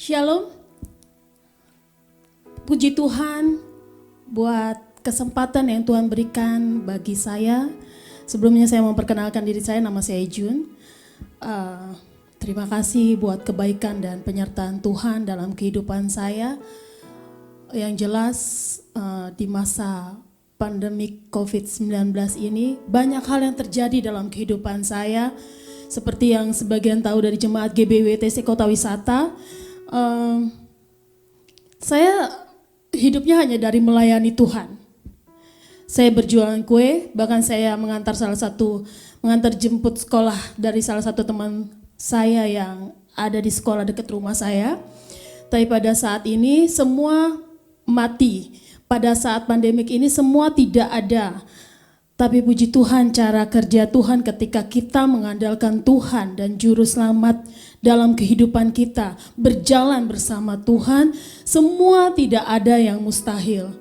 Shalom, puji Tuhan buat kesempatan yang Tuhan berikan bagi saya. Sebelumnya saya memperkenalkan diri saya, nama saya Jun. Terima kasih buat kebaikan dan penyertaan Tuhan dalam kehidupan saya. Yang jelas di masa pandemi COVID-19 ini banyak hal yang terjadi dalam kehidupan saya. Seperti yang sebagian tahu dari jemaat GBWTC Kota Wisata, saya hidupnya hanya dari melayani Tuhan. Saya berjualan kue, bahkan saya mengantar jemput sekolah dari salah satu teman saya yang ada di sekolah dekat rumah saya. Tapi pada saat ini semua mati. Pada saat pandemik ini semua tidak ada. Tapi puji Tuhan, cara kerja Tuhan ketika kita mengandalkan Tuhan dan juru selamat dalam kehidupan kita, berjalan bersama Tuhan, semua tidak ada yang mustahil.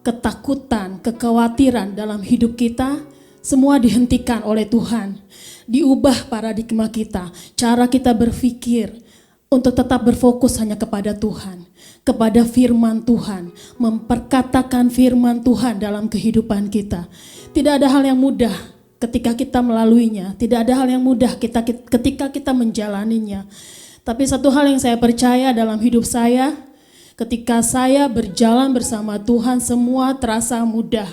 Ketakutan, kekhawatiran dalam hidup kita, semua dihentikan oleh Tuhan. Diubah paradigma kita, cara kita berpikir untuk tetap berfokus hanya kepada Tuhan, kepada firman Tuhan, memperkatakan firman Tuhan dalam kehidupan kita. Tidak ada hal yang mudah ketika kita melaluinya, tidak ada hal yang mudah ketika kita menjalaninya. Tapi satu hal yang saya percaya dalam hidup saya, ketika saya berjalan bersama Tuhan, semua terasa mudah.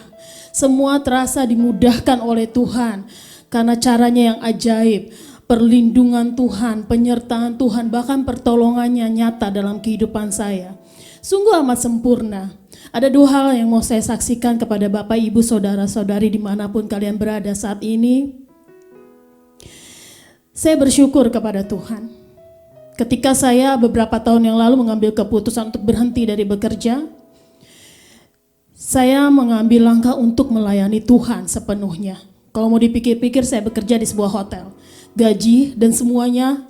Semua terasa dimudahkan oleh Tuhan karena caranya yang ajaib. Perlindungan Tuhan, penyertaan Tuhan, bahkan pertolongannya nyata dalam kehidupan saya. Sungguh amat sempurna. Ada dua hal yang mau saya saksikan kepada Bapak, Ibu, Saudara-saudari dimanapun kalian berada saat ini. Saya bersyukur kepada Tuhan. Ketika saya beberapa tahun yang lalu mengambil keputusan untuk berhenti dari bekerja, saya mengambil langkah untuk melayani Tuhan sepenuhnya. Kalau mau dipikir-pikir, saya bekerja di sebuah hotel. Gaji dan semuanya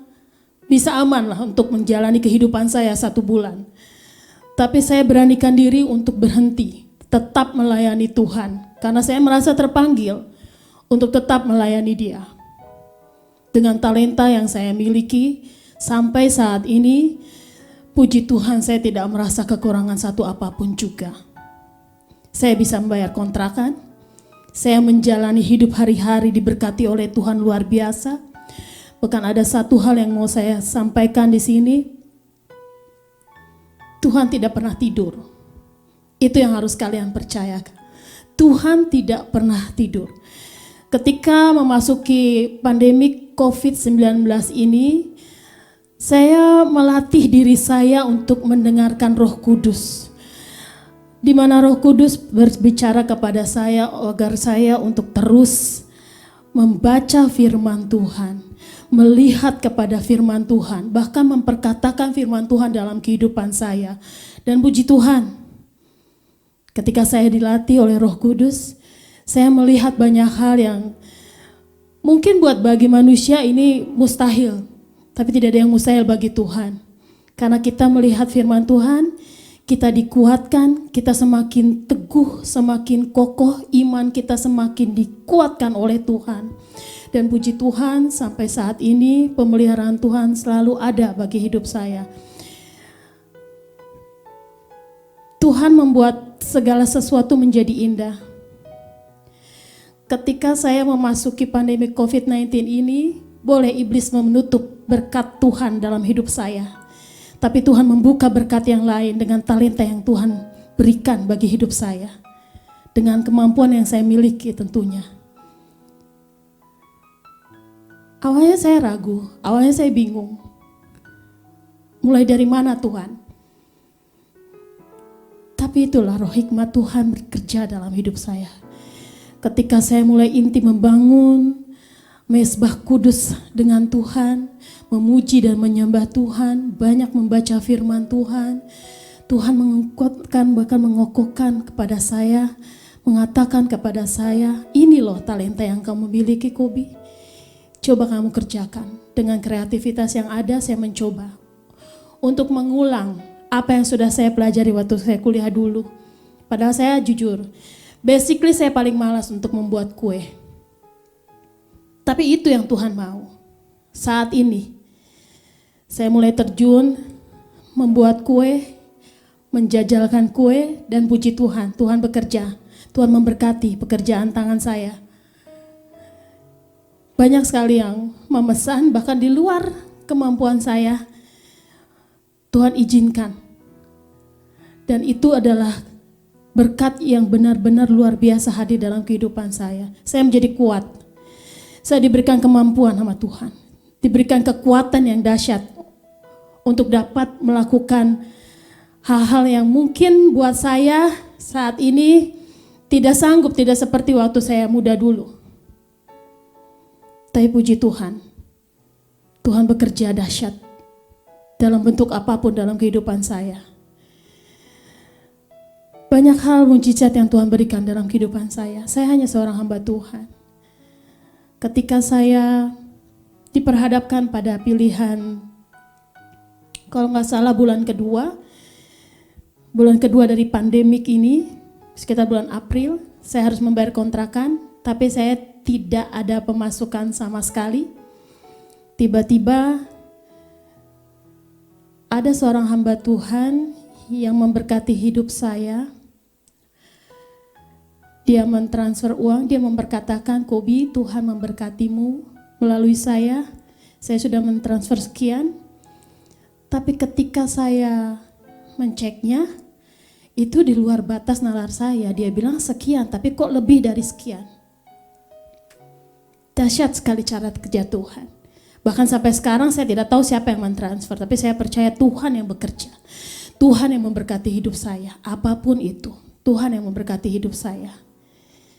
bisa aman lah untuk menjalani kehidupan saya 1 bulan. Tapi saya beranikan diri untuk berhenti, tetap melayani Tuhan. Karena saya merasa terpanggil untuk tetap melayani Dia. Dengan talenta yang saya miliki, sampai saat ini, puji Tuhan saya tidak merasa kekurangan satu apapun juga. Saya bisa membayar kontrakan, saya menjalani hidup hari-hari diberkati oleh Tuhan luar biasa. Bahkan ada satu hal yang mau saya sampaikan di sini, Tuhan tidak pernah tidur. Itu yang harus kalian percayakan. Tuhan tidak pernah tidur. Ketika memasuki pandemi COVID-19 ini, saya melatih diri saya untuk mendengarkan Roh Kudus. Di mana Roh Kudus berbicara kepada saya agar saya untuk terus membaca firman Tuhan, melihat kepada firman Tuhan, bahkan memperkatakan firman Tuhan dalam kehidupan saya. Dan puji Tuhan, ketika saya dilatih oleh Roh Kudus, saya melihat banyak hal yang mungkin bagi manusia ini mustahil, tapi tidak ada yang mustahil bagi Tuhan. Karena kita melihat firman Tuhan, kita dikuatkan, kita semakin teguh, semakin kokoh, iman kita semakin dikuatkan oleh Tuhan. Dan puji Tuhan, sampai saat ini pemeliharaan Tuhan selalu ada bagi hidup saya. Tuhan membuat segala sesuatu menjadi indah. Ketika saya memasuki pandemi COVID-19 ini, boleh iblis menutup berkat Tuhan dalam hidup saya. Tapi Tuhan membuka berkat yang lain dengan talenta yang Tuhan berikan bagi hidup saya. Dengan kemampuan yang saya miliki tentunya. Awalnya saya ragu, awalnya saya bingung. Mulai dari mana Tuhan? Tapi itulah roh hikmat Tuhan bekerja dalam hidup saya. Ketika saya mulai inti membangun mezbah kudus dengan Tuhan, memuji dan menyembah Tuhan, banyak membaca firman Tuhan. Tuhan menguatkan, bahkan mengokohkan kepada saya, mengatakan kepada saya, ini loh talenta yang kamu miliki, Kobi. Coba kamu kerjakan. Dengan kreativitas yang ada, saya mencoba untuk mengulang apa yang sudah saya pelajari waktu saya kuliah dulu. Padahal saya jujur, basically saya paling malas untuk membuat kue. Tapi itu yang Tuhan mau. Saat ini, saya mulai terjun membuat kue, menjajalkan kue, dan puji Tuhan. Tuhan bekerja, Tuhan memberkati pekerjaan tangan saya. Banyak sekali yang memesan, bahkan di luar kemampuan saya, Tuhan izinkan. Dan itu adalah berkat yang benar-benar luar biasa hadir dalam kehidupan saya. Saya menjadi kuat. Saya diberikan kemampuan sama Tuhan. Diberikan kekuatan yang dahsyat untuk dapat melakukan hal-hal yang mungkin buat saya saat ini tidak sanggup, tidak seperti waktu saya muda dulu. Tapi puji Tuhan, Tuhan bekerja dahsyat dalam bentuk apapun dalam kehidupan saya. Banyak hal mujizat yang Tuhan berikan dalam kehidupan saya. Saya hanya seorang hamba Tuhan. Ketika saya diperhadapkan pada pilihan, kalau nggak salah bulan kedua dari pandemik ini, sekitar bulan April, saya harus membayar kontrakan, tapi saya tidak ada pemasukan sama sekali. Tiba-tiba ada seorang hamba Tuhan yang memberkati hidup saya. Dia mentransfer uang, dia memberkatakan, Kobi, Tuhan memberkatimu melalui saya sudah mentransfer sekian. Tapi ketika saya menceknya, itu di luar batas nalar saya. Dia bilang sekian, tapi kok lebih dari sekian. Dahsyat sekali cara kerja Tuhan. Bahkan sampai sekarang saya tidak tahu siapa yang mentransfer, tapi saya percaya Tuhan yang bekerja. Tuhan yang memberkati hidup saya, apapun itu. Tuhan yang memberkati hidup saya.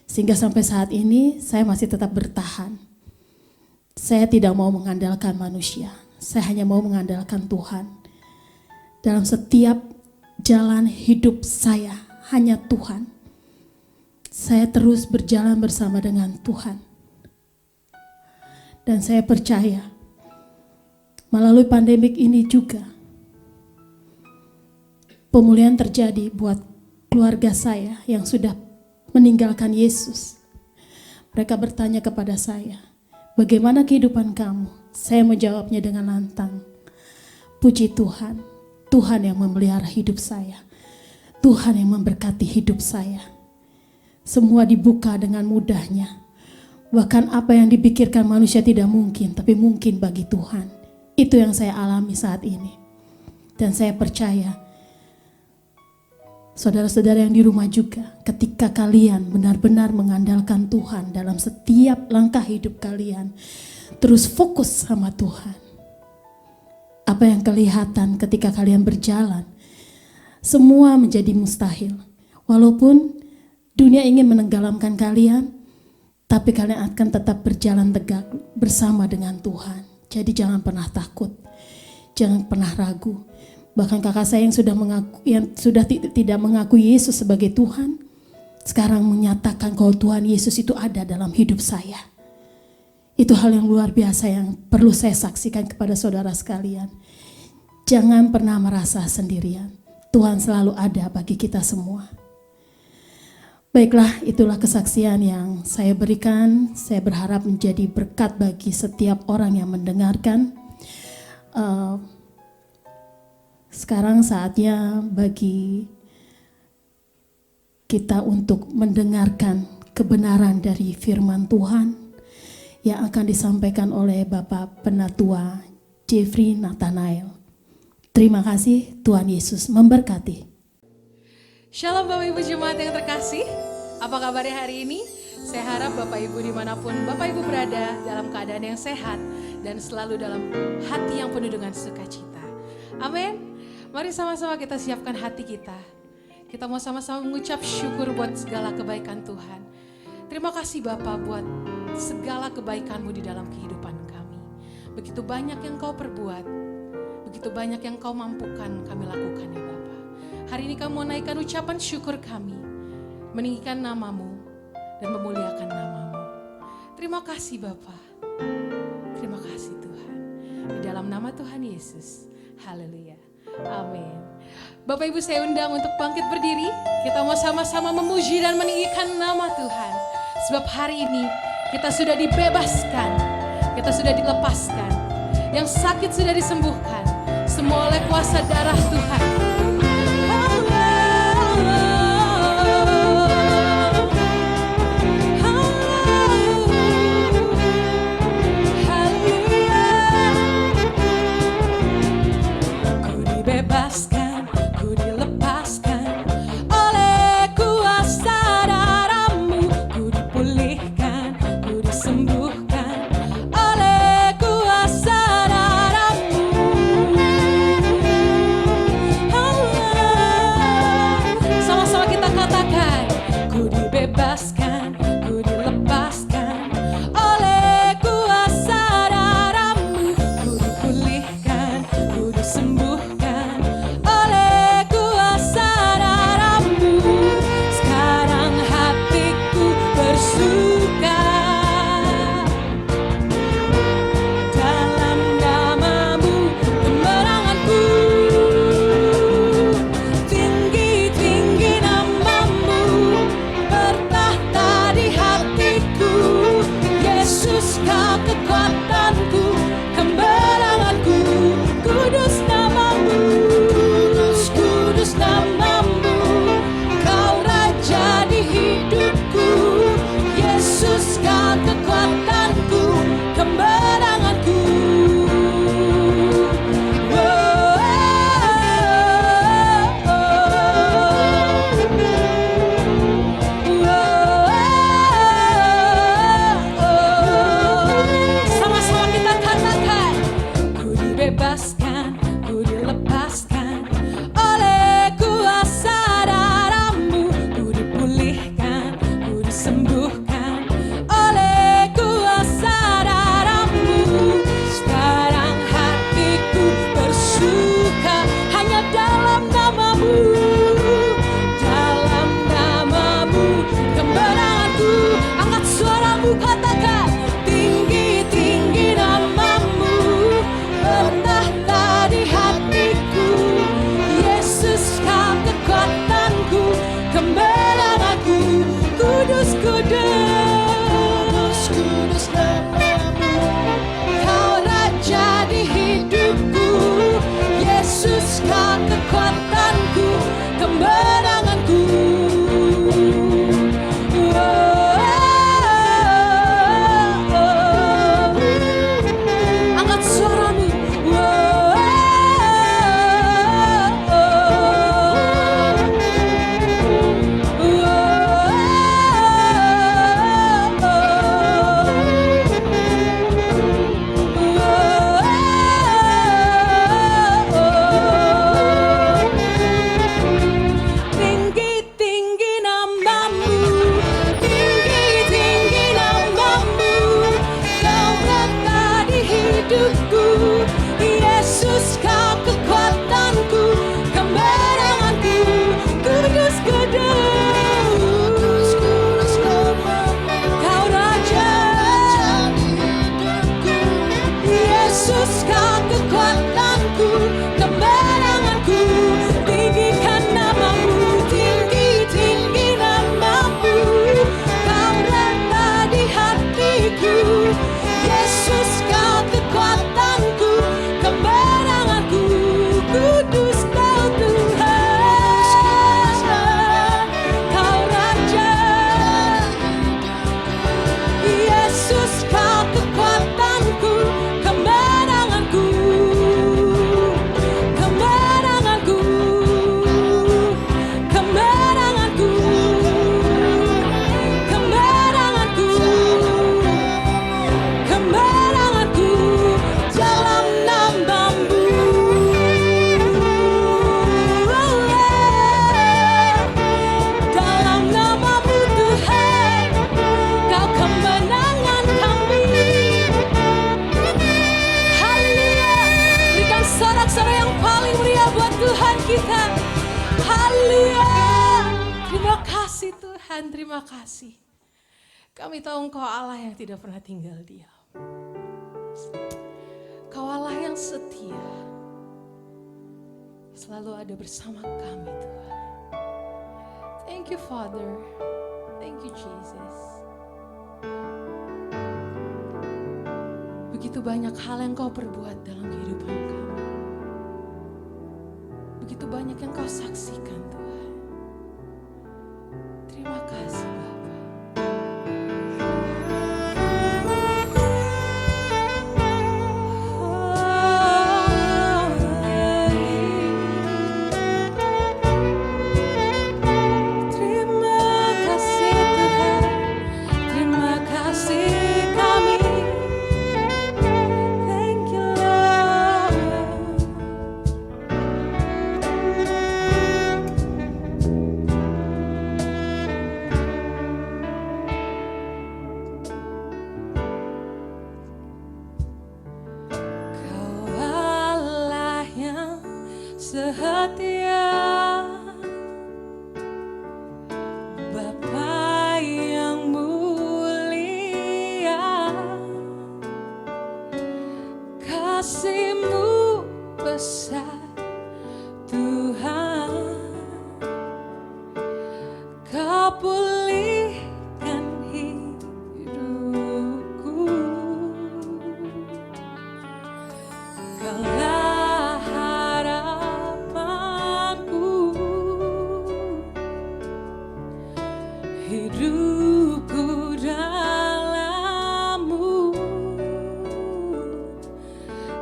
Sehingga sampai saat ini saya masih tetap bertahan. Saya tidak mau mengandalkan manusia, saya hanya mau mengandalkan Tuhan. Dalam setiap jalan hidup saya, hanya Tuhan. Saya terus berjalan bersama dengan Tuhan. Dan saya percaya melalui pandemik ini juga pemulihan terjadi buat keluarga saya yang sudah meninggalkan Yesus. Mereka bertanya kepada saya, bagaimana kehidupan kamu? Saya menjawabnya dengan lantang, puji Tuhan, Tuhan yang memelihara hidup saya, Tuhan yang memberkati hidup saya. Semua dibuka dengan mudahnya. Bahkan apa yang dipikirkan manusia tidak mungkin, tapi mungkin bagi Tuhan. Itu yang saya alami saat ini. Dan saya percaya, saudara-saudara yang di rumah juga, ketika kalian benar-benar mengandalkan Tuhan dalam setiap langkah hidup kalian, terus fokus sama Tuhan. Apa yang kelihatan ketika kalian berjalan, semua menjadi mustahil. Walaupun dunia ingin menenggelamkan kalian, tapi kalian akan tetap berjalan tegak bersama dengan Tuhan. Jadi jangan pernah takut, jangan pernah ragu. Bahkan kakak saya yang sudah tidak mengakui Yesus sebagai Tuhan, sekarang menyatakan kalau Tuhan Yesus itu ada dalam hidup saya. Itu hal yang luar biasa yang perlu saya saksikan kepada saudara sekalian. Jangan pernah merasa sendirian. Tuhan selalu ada bagi kita semua. Baiklah, itulah kesaksian yang saya berikan. Saya berharap menjadi berkat bagi setiap orang yang mendengarkan. Sekarang saatnya bagi kita untuk mendengarkan kebenaran dari firman Tuhan yang akan disampaikan oleh Bapak Penatua Jeffrey Nathanael. Terima kasih, Tuhan Yesus memberkati. Shalom Bapak Ibu Jemaat yang terkasih, apa kabarnya hari ini? Saya harap Bapak Ibu dimanapun Bapak Ibu berada dalam keadaan yang sehat dan selalu dalam hati yang penuh dengan sukacita. Amin. Mari sama-sama kita siapkan hati kita. Kita mau sama-sama mengucap syukur buat segala kebaikan Tuhan. Terima kasih Bapak buat segala kebaikan-Mu di dalam kehidupan kami. Begitu banyak yang Kau perbuat, begitu banyak yang Kau mampukan kami lakukan ya Bapak. Hari ini kami mau naikkan ucapan syukur kami, meninggikan nama-Mu dan memuliakan nama-Mu. Terima kasih Bapa, terima kasih Tuhan. Di dalam nama Tuhan Yesus, haleluya, amin. Bapak Ibu saya undang untuk bangkit berdiri, kita mau sama-sama memuji dan meninggikan nama Tuhan. Sebab hari ini kita sudah dibebaskan, kita sudah dilepaskan, yang sakit sudah disembuhkan, semua oleh kuasa darah Tuhan. Ku dibebaskan, ku dilepaskan oleh kuasa darah-Mu. Ku dipulihkan, ku disembuhkan oleh kuasa darah-Mu. Sama-sama kita katakan, ku dibebaskan, ku dilepaskan oleh kuasa darah-Mu. Ku dipulihkan, ku disembuhkan oleh kuasa darah-Mu. Sekarang hatiku bersuka dalam nama-Mu, kemenanganku. Tinggi-tinggi nama-Mu bertahta di hatiku. Yesus, Kau kekuatanku, kemenanganku. Kudus nama-Mu, kudus nama-Mu. Kau Raja di hidupku. Yesus, Kau kekuatanku, kemenanganku. Sama-sama kita katakan, ku dibebaskan, ku dilepaskan oleh kuasa darah-Mu. Ku dipulihkan, ku disembuhkan oleh kuasa darah-Mu. Sekarang hatiku bersuka hanya dalam nama-Mu. Dalam nama-Mu, kemenanganku. Angkat suaramu, katakan, tinggi-tinggi nama-Mu bertahta di hatiku. Yesus, Kau kekuatanku, kemenanganku. Kudus, kudus, kudus nama-Mu. Kau Raja di hidupku. Yesus, Kau kekuatanku, kemenanganku. Angkat suaramu. Tinggi-tinggi nama-Mu, tinggi-tinggi nama-Mu. Kau berkata di hidupku. Yesus, Kau kekuatanku, kemenanganku. Kudus, kudus, kudus nama-Mu. Kau Raja di hidupku. Yesus, Kau kekuatanku, kemenanganku. Tinggikan nama-Mu, tinggi-tinggi nama-Mu. Kau berkata di hatiku. Yesus, Kau kekuatanku, kemenanganku. Kudus Kau Tuhan, Kau Raja. Yesus, Kau kekuatanku, kemenanganku. Kemenanganku, kemenanganku, kemenanganku, kemenanganku dalam nama-Mu. Dalam nama-Mu Tuhan, Kau kemenangan kami. Haleluya. Berikan sorak-sorai yang paling meriah buat Tuhan kita. Haleluya. Terima kasih Tuhan, terima kasih. Kami tahu Engkau Allah yang tidak pernah tinggal diam. Kau Allah yang setia, selalu ada bersama kami Tuhan. Thank you Father, thank you Jesus. Begitu banyak hal yang Kau perbuat dalam kehidupan kami. begitu banyak yang kau saksikan Tuhan. Terima kasih Bapa. Terima kasih Tuhan, terima kasih kami. Thank you Lord. Kau Allah yang setia, Bapa yang mulia, kasih-Mu besar Tuhan. Kau pulihkan hidupku, Kaulah harapanku, hidupku dalam-Mu.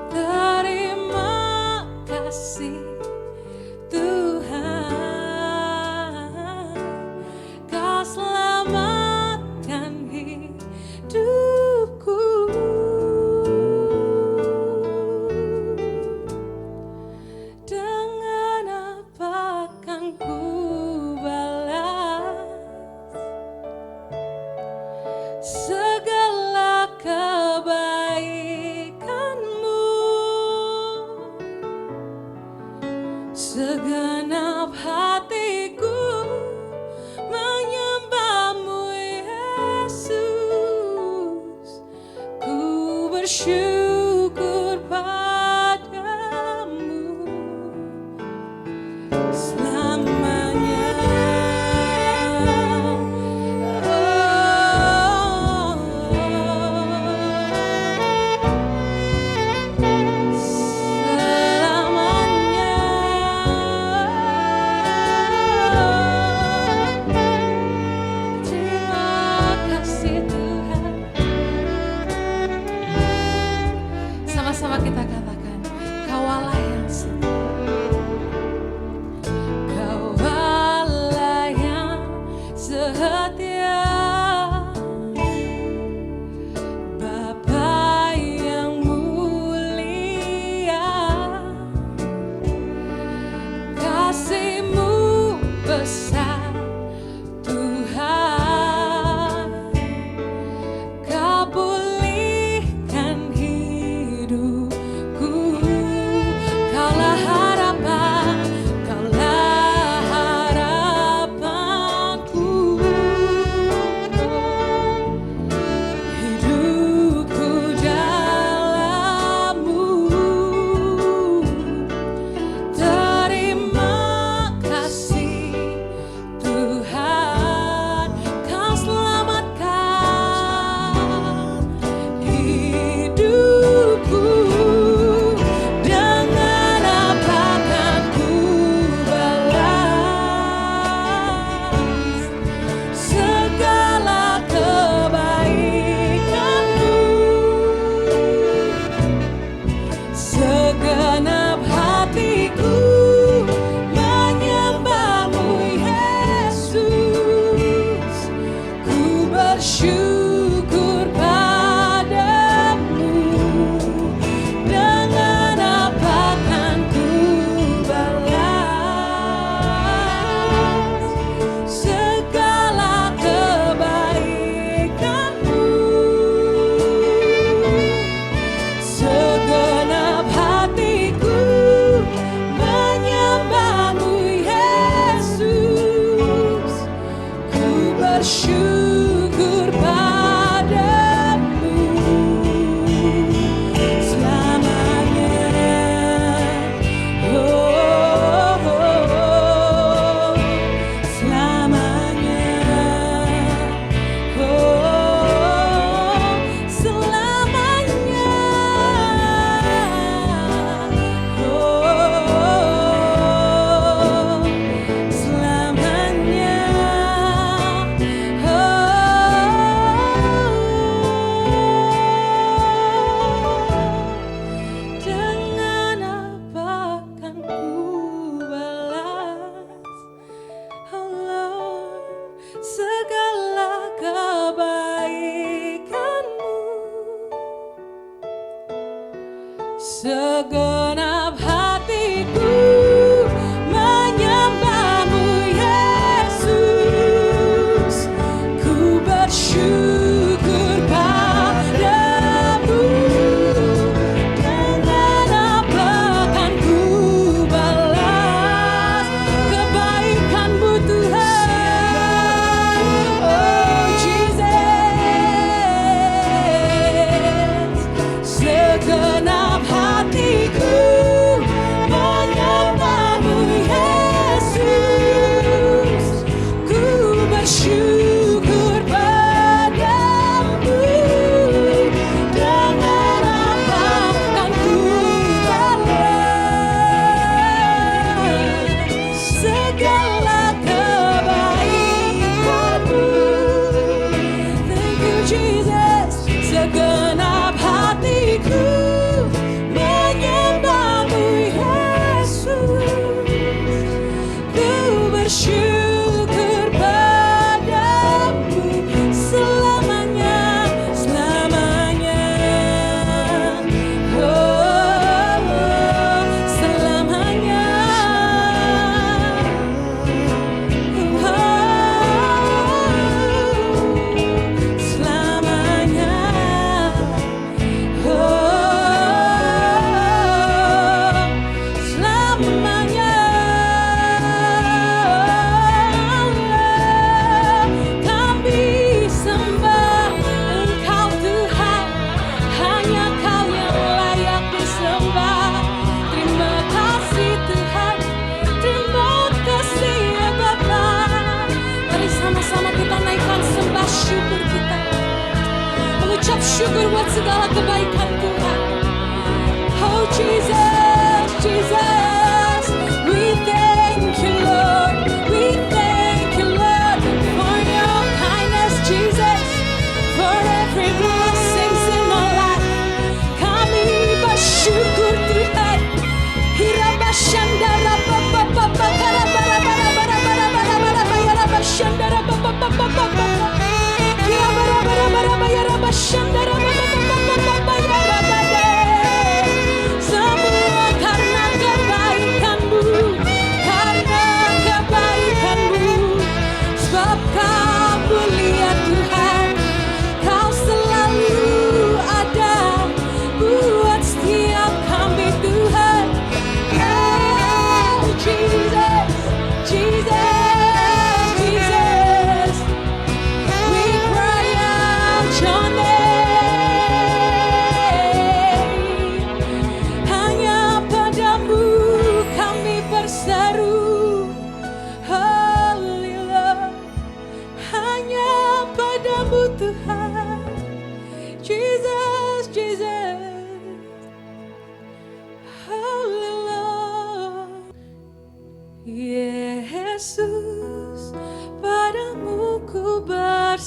Terima kasih Tuhan, Kau selamatkan hidupku. Dengan apa kan ku balas segala kebaikan-Mu? Segenap hatiku menyembah-Mu Yesus. Ku bersyukur padamu selamanya. Terima kasih Tuhan.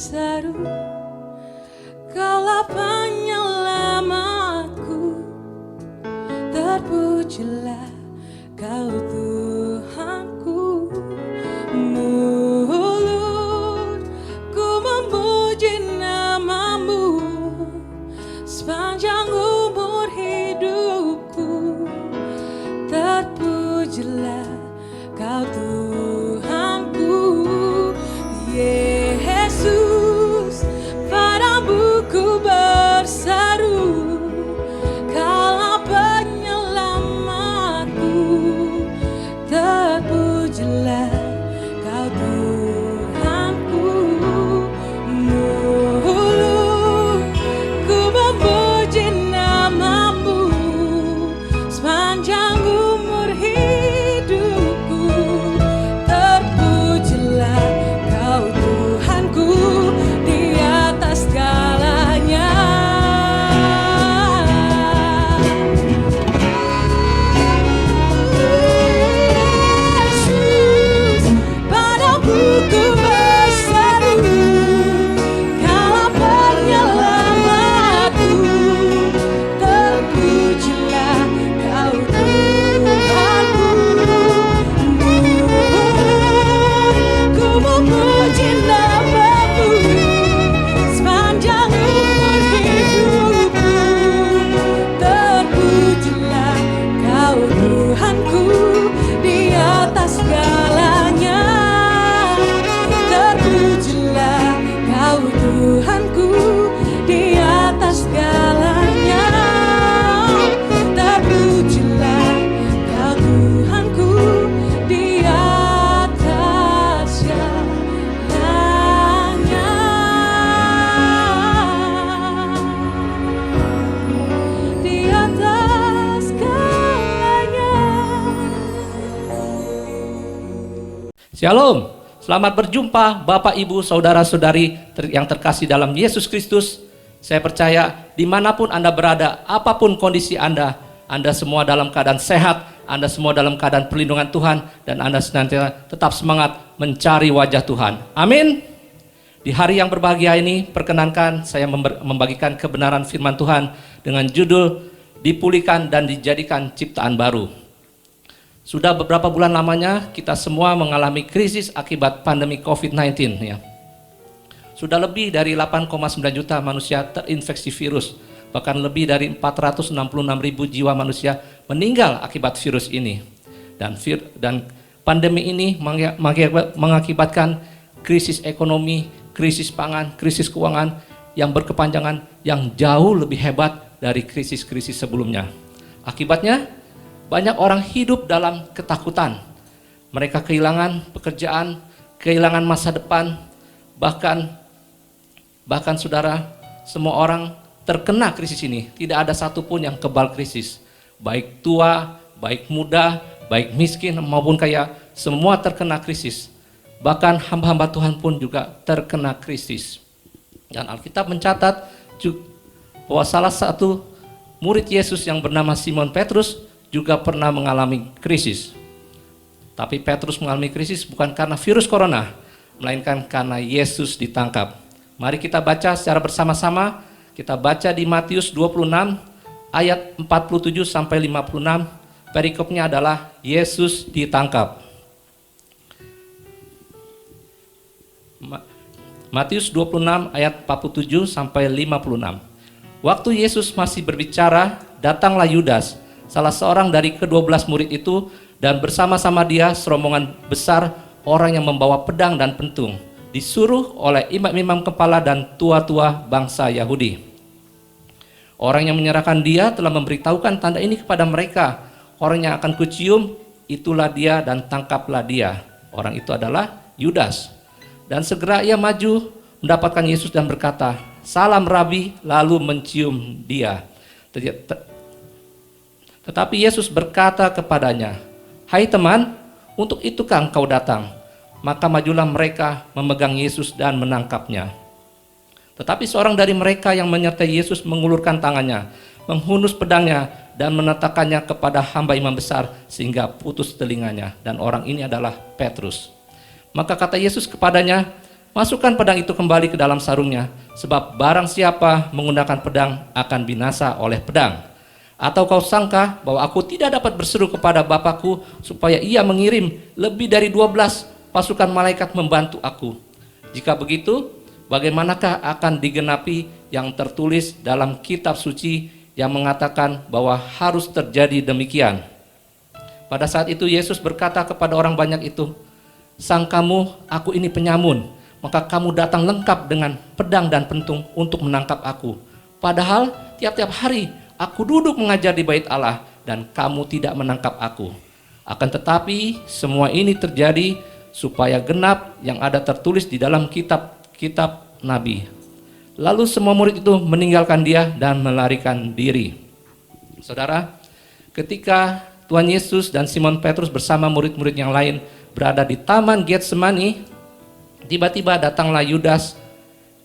berseru, Kaulah penyelamatku, terpujilah Kau Tuhanku. Mulutku memuji namamu sepanjang umur hidupku, terpujilah Kau Tuhanku. Yesus, padamu ku berseru, Kaulah penyelamatku, terpujilah Kau Tuhanku. Mulutku memuji namamu sepanjang umur hidupku, terpujilah Kau Tuhanku di atas segalanya. Yesus, padamu ku berseru, Kaulah penyelamatku, terpujilah Kau Tuhanku. Ku memuji namamu sepanjang umur hidupku, terpujilah Kau Tuhanku di atas segalanya. Terpujilah Kau Tuhanku di atas segalanya. Terpujilah Kau Tuhanku di atas segalanya. Di atas segalanya. Shalom, selamat berjumpa Bapak, Ibu, Saudara-saudari yang terkasih dalam Yesus Kristus. Saya percaya dimanapun Anda berada, apapun kondisi Anda semua dalam keadaan sehat, Anda semua dalam keadaan perlindungan Tuhan, dan Anda senantiasa tetap semangat mencari wajah Tuhan. Amin. Di hari yang berbahagia ini, perkenankan saya membagikan kebenaran firman Tuhan dengan judul Dipulihkan dan Dijadikan Ciptaan Baru. Sudah beberapa bulan lamanya kita semua mengalami krisis akibat pandemi COVID-19 ya. Sudah lebih dari 8,9 juta manusia terinfeksi virus, bahkan lebih dari 466.000 jiwa manusia meninggal akibat virus ini. Dan pandemi ini mengakibatkan krisis ekonomi, krisis pangan, krisis keuangan yang berkepanjangan yang jauh lebih hebat dari krisis-krisis sebelumnya. Akibatnya banyak orang hidup dalam ketakutan. Mereka kehilangan pekerjaan, kehilangan masa depan, bahkan saudara, semua orang terkena krisis ini. Tidak ada satupun yang kebal krisis. Baik tua, baik muda, baik miskin maupun kaya, semua terkena krisis. Bahkan hamba-hamba Tuhan pun juga terkena krisis. Dan Alkitab mencatat bahwa salah satu murid Yesus yang bernama Simon Petrus juga pernah mengalami krisis. Tapi Petrus mengalami krisis bukan karena virus corona, melainkan karena Yesus ditangkap. Mari kita baca secara bersama-sama. Kita baca di Matius 26 ayat 47 sampai 56. Perikopnya adalah Yesus ditangkap. Matius 26 ayat 47 sampai 56. Waktu Yesus masih berbicara, datanglah Yudas, salah seorang dari ke-12 murid itu, dan bersama-sama dia serombongan besar orang yang membawa pedang dan pentung, disuruh oleh imam-imam kepala dan tua-tua bangsa Yahudi. Orang yang menyerahkan dia telah memberitahukan tanda ini kepada mereka. Orang yang akan kucium, itulah dia, dan tangkaplah dia. Orang itu adalah Yudas. Dan segera ia maju mendapatkan Yesus dan berkata, "Salam Rabi," lalu mencium dia. Tetapi Yesus berkata kepadanya, "Hai teman, untuk itukah engkau datang?" Maka majulah mereka memegang Yesus dan menangkapnya. Tetapi seorang dari mereka yang menyertai Yesus mengulurkan tangannya, menghunus pedangnya dan menatakannya kepada hamba imam besar sehingga putus telinganya. Dan orang ini adalah Petrus. Maka kata Yesus kepadanya, masukkan pedang itu kembali ke dalam sarungnya, sebab barang siapa menggunakan pedang akan binasa oleh pedang. Atau kau sangka bahwa aku tidak dapat berseru kepada Bapakku supaya ia mengirim lebih dari 12 pasukan malaikat membantu aku? Jika begitu, bagaimanakah akan digenapi yang tertulis dalam kitab suci yang mengatakan bahwa harus terjadi demikian? Pada saat itu Yesus berkata kepada orang banyak itu, sangkamu aku ini penyamun, maka kamu datang lengkap dengan pedang dan pentung untuk menangkap aku. Padahal tiap-tiap hari aku duduk mengajar di bait Allah dan kamu tidak menangkap aku. Akan tetapi semua ini terjadi supaya genap yang ada tertulis di dalam kitab Nabi. Lalu semua murid itu meninggalkan dia dan melarikan diri. Saudara, ketika Tuhan Yesus dan Simon Petrus bersama murid-murid yang lain berada di Taman Getsemani, tiba-tiba datanglah Yudas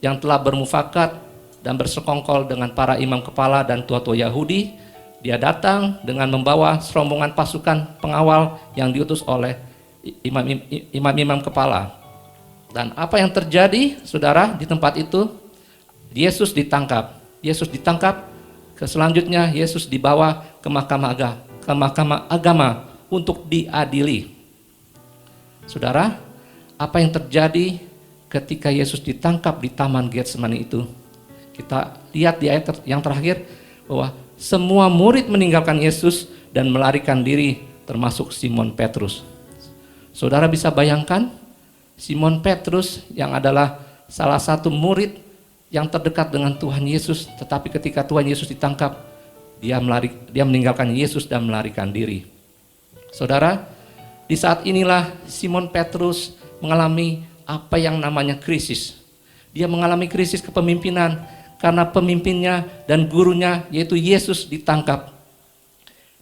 yang telah bermufakat dan bersekongkol dengan para imam kepala dan tua-tua Yahudi. Dia datang dengan membawa serombongan pasukan pengawal yang diutus oleh imam-imam kepala. Dan apa yang terjadi, saudara, di tempat itu? Yesus ditangkap. Selanjutnya Yesus dibawa ke mahkamah agama untuk diadili. Saudara, apa yang terjadi ketika Yesus ditangkap di Taman Getsemani itu? Kita lihat di ayat yang terakhir bahwa semua murid meninggalkan Yesus dan melarikan diri, termasuk Simon Petrus. Saudara bisa bayangkan Simon Petrus yang adalah salah satu murid yang terdekat dengan Tuhan Yesus, tetapi ketika Tuhan Yesus ditangkap, dia meninggalkan Yesus dan melarikan diri. Saudara, di saat inilah Simon Petrus mengalami apa yang namanya krisis. Dia mengalami krisis kepemimpinan karena pemimpinnya dan gurunya yaitu Yesus ditangkap.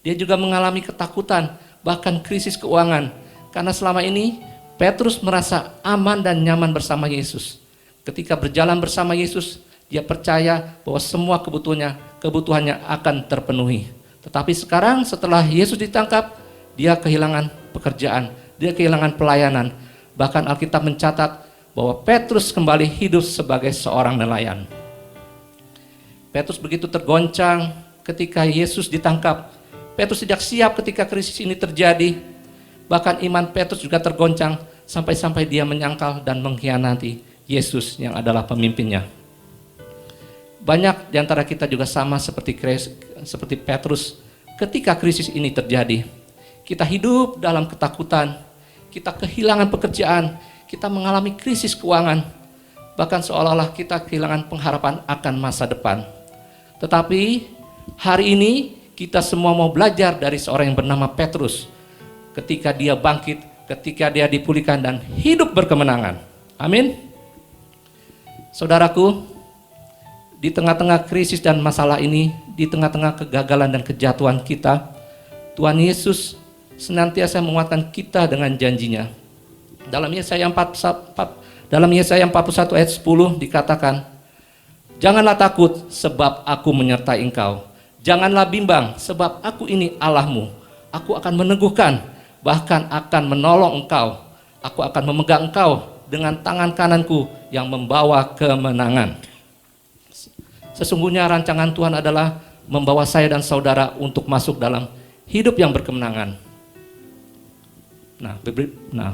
Dia juga mengalami ketakutan, bahkan krisis keuangan, karena selama ini Petrus merasa aman dan nyaman bersama Yesus. Ketika berjalan bersama Yesus, dia percaya bahwa semua kebutuhannya akan terpenuhi. Tetapi sekarang setelah Yesus ditangkap, dia kehilangan pekerjaan, dia kehilangan pelayanan. Bahkan Alkitab mencatat bahwa Petrus kembali hidup sebagai seorang nelayan. Petrus begitu tergoncang ketika Yesus ditangkap. Petrus tidak siap ketika krisis ini terjadi. Bahkan iman Petrus juga tergoncang sampai-sampai dia menyangkal dan mengkhianati Yesus yang adalah pemimpinnya. Banyak di antara kita juga sama seperti Petrus ketika krisis ini terjadi. Kita hidup dalam ketakutan, kita kehilangan pekerjaan, kita mengalami krisis keuangan, bahkan seolah-olah kita kehilangan pengharapan akan masa depan. Tetapi hari ini kita semua mau belajar dari seorang yang bernama Petrus. Ketika dia bangkit, ketika dia dipulihkan dan hidup berkemenangan. Amin. Saudaraku, di tengah-tengah krisis dan masalah ini, di tengah-tengah kegagalan dan kejatuhan kita, Tuhan Yesus senantiasa menguatkan kita dengan janjinya. Dalam Yesaya 41 ayat 10 dikatakan, janganlah takut sebab aku menyertai engkau. Janganlah bimbang sebab aku ini Allahmu. Aku akan meneguhkan, bahkan akan menolong engkau. Aku akan memegang engkau dengan tangan kananku yang membawa kemenangan. Sesungguhnya rancangan Tuhan adalah membawa saya dan saudara untuk masuk dalam hidup yang berkemenangan.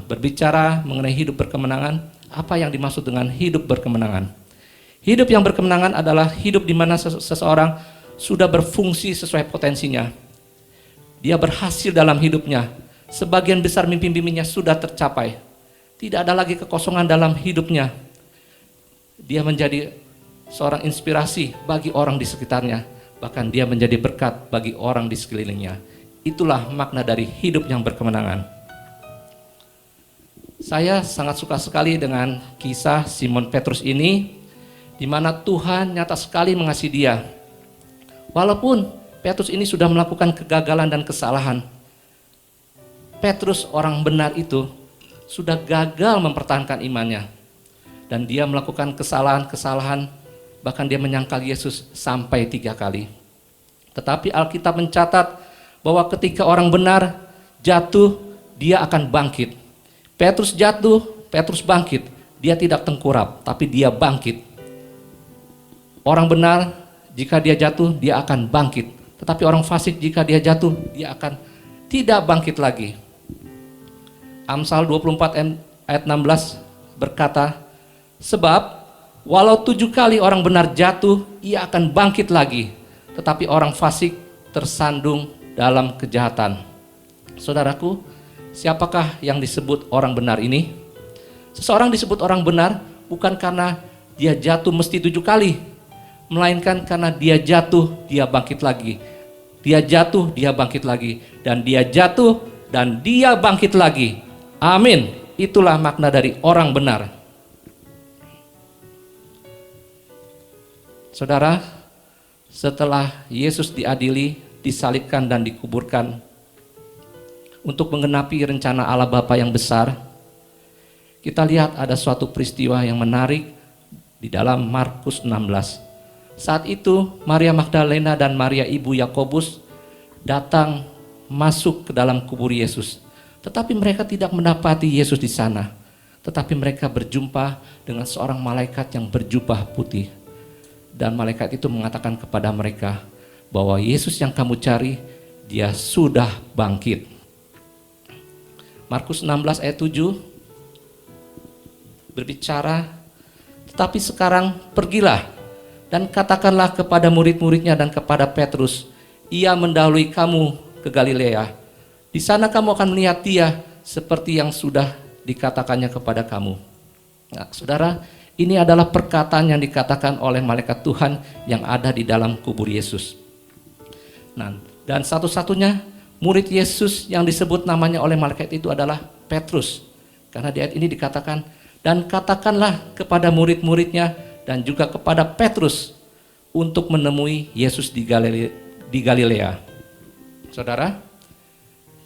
Berbicara mengenai hidup berkemenangan, apa yang dimaksud dengan hidup berkemenangan? Hidup yang berkemenangan adalah hidup di mana seseorang sudah berfungsi sesuai potensinya. Dia berhasil dalam hidupnya. Sebagian besar mimpi-mimpinya sudah tercapai. Tidak ada lagi kekosongan dalam hidupnya. Dia menjadi seorang inspirasi bagi orang di sekitarnya. Bahkan dia menjadi berkat bagi orang di sekelilingnya. Itulah makna dari hidup yang berkemenangan. Saya sangat suka sekali dengan kisah Simon Petrus ini, di mana Tuhan nyata sekali mengasihi dia. Walaupun Petrus ini sudah melakukan kegagalan dan kesalahan, Petrus orang benar itu sudah gagal mempertahankan imannya. Dan dia melakukan kesalahan-kesalahan, bahkan dia menyangkal Yesus sampai 3 kali. Tetapi Alkitab mencatat bahwa ketika orang benar jatuh, dia akan bangkit. Petrus jatuh, Petrus bangkit. dia tidak tengkurap, tapi dia bangkit. Orang benar, jika dia jatuh, dia akan bangkit. Tetapi orang fasik, jika dia jatuh, dia akan tidak bangkit lagi. Amsal 24 ayat 16 berkata, sebab walau 7 kali orang benar jatuh, ia akan bangkit lagi. Tetapi orang fasik tersandung dalam kejahatan. Saudaraku, siapakah yang disebut orang benar ini? Seseorang disebut orang benar bukan karena dia jatuh mesti 7 kali, melainkan karena dia jatuh, dia bangkit lagi. Dia jatuh, dia bangkit lagi. Dan dia jatuh, dan dia bangkit lagi. Amin. Itulah makna dari orang benar. Saudara, setelah Yesus diadili, disalibkan dan dikuburkan untuk menggenapi rencana Allah Bapa yang besar, kita lihat ada suatu peristiwa yang menarik di dalam Markus 16. Saat itu Maria Magdalena dan Maria ibu Yakobus datang masuk ke dalam kubur Yesus. Tetapi mereka tidak mendapati Yesus di sana. Tetapi mereka berjumpa dengan seorang malaikat yang berjubah putih. Dan malaikat itu mengatakan kepada mereka bahwa Yesus yang kamu cari, dia sudah bangkit. Markus 16 ayat 7 berbicara, tetapi sekarang pergilah dan katakanlah kepada murid-muridnya dan kepada Petrus, ia mendahului kamu ke Galilea. Di sana kamu akan melihat dia seperti yang sudah dikatakannya kepada kamu. Nah, saudara, ini adalah perkataan yang dikatakan oleh malaikat Tuhan yang ada di dalam kubur Yesus. Nah, dan satu-satunya murid Yesus yang disebut namanya oleh malaikat itu adalah Petrus. Karena di ayat ini dikatakan, dan katakanlah kepada murid-muridnya dan juga kepada Petrus untuk menemui Yesus di Galilea. Saudara,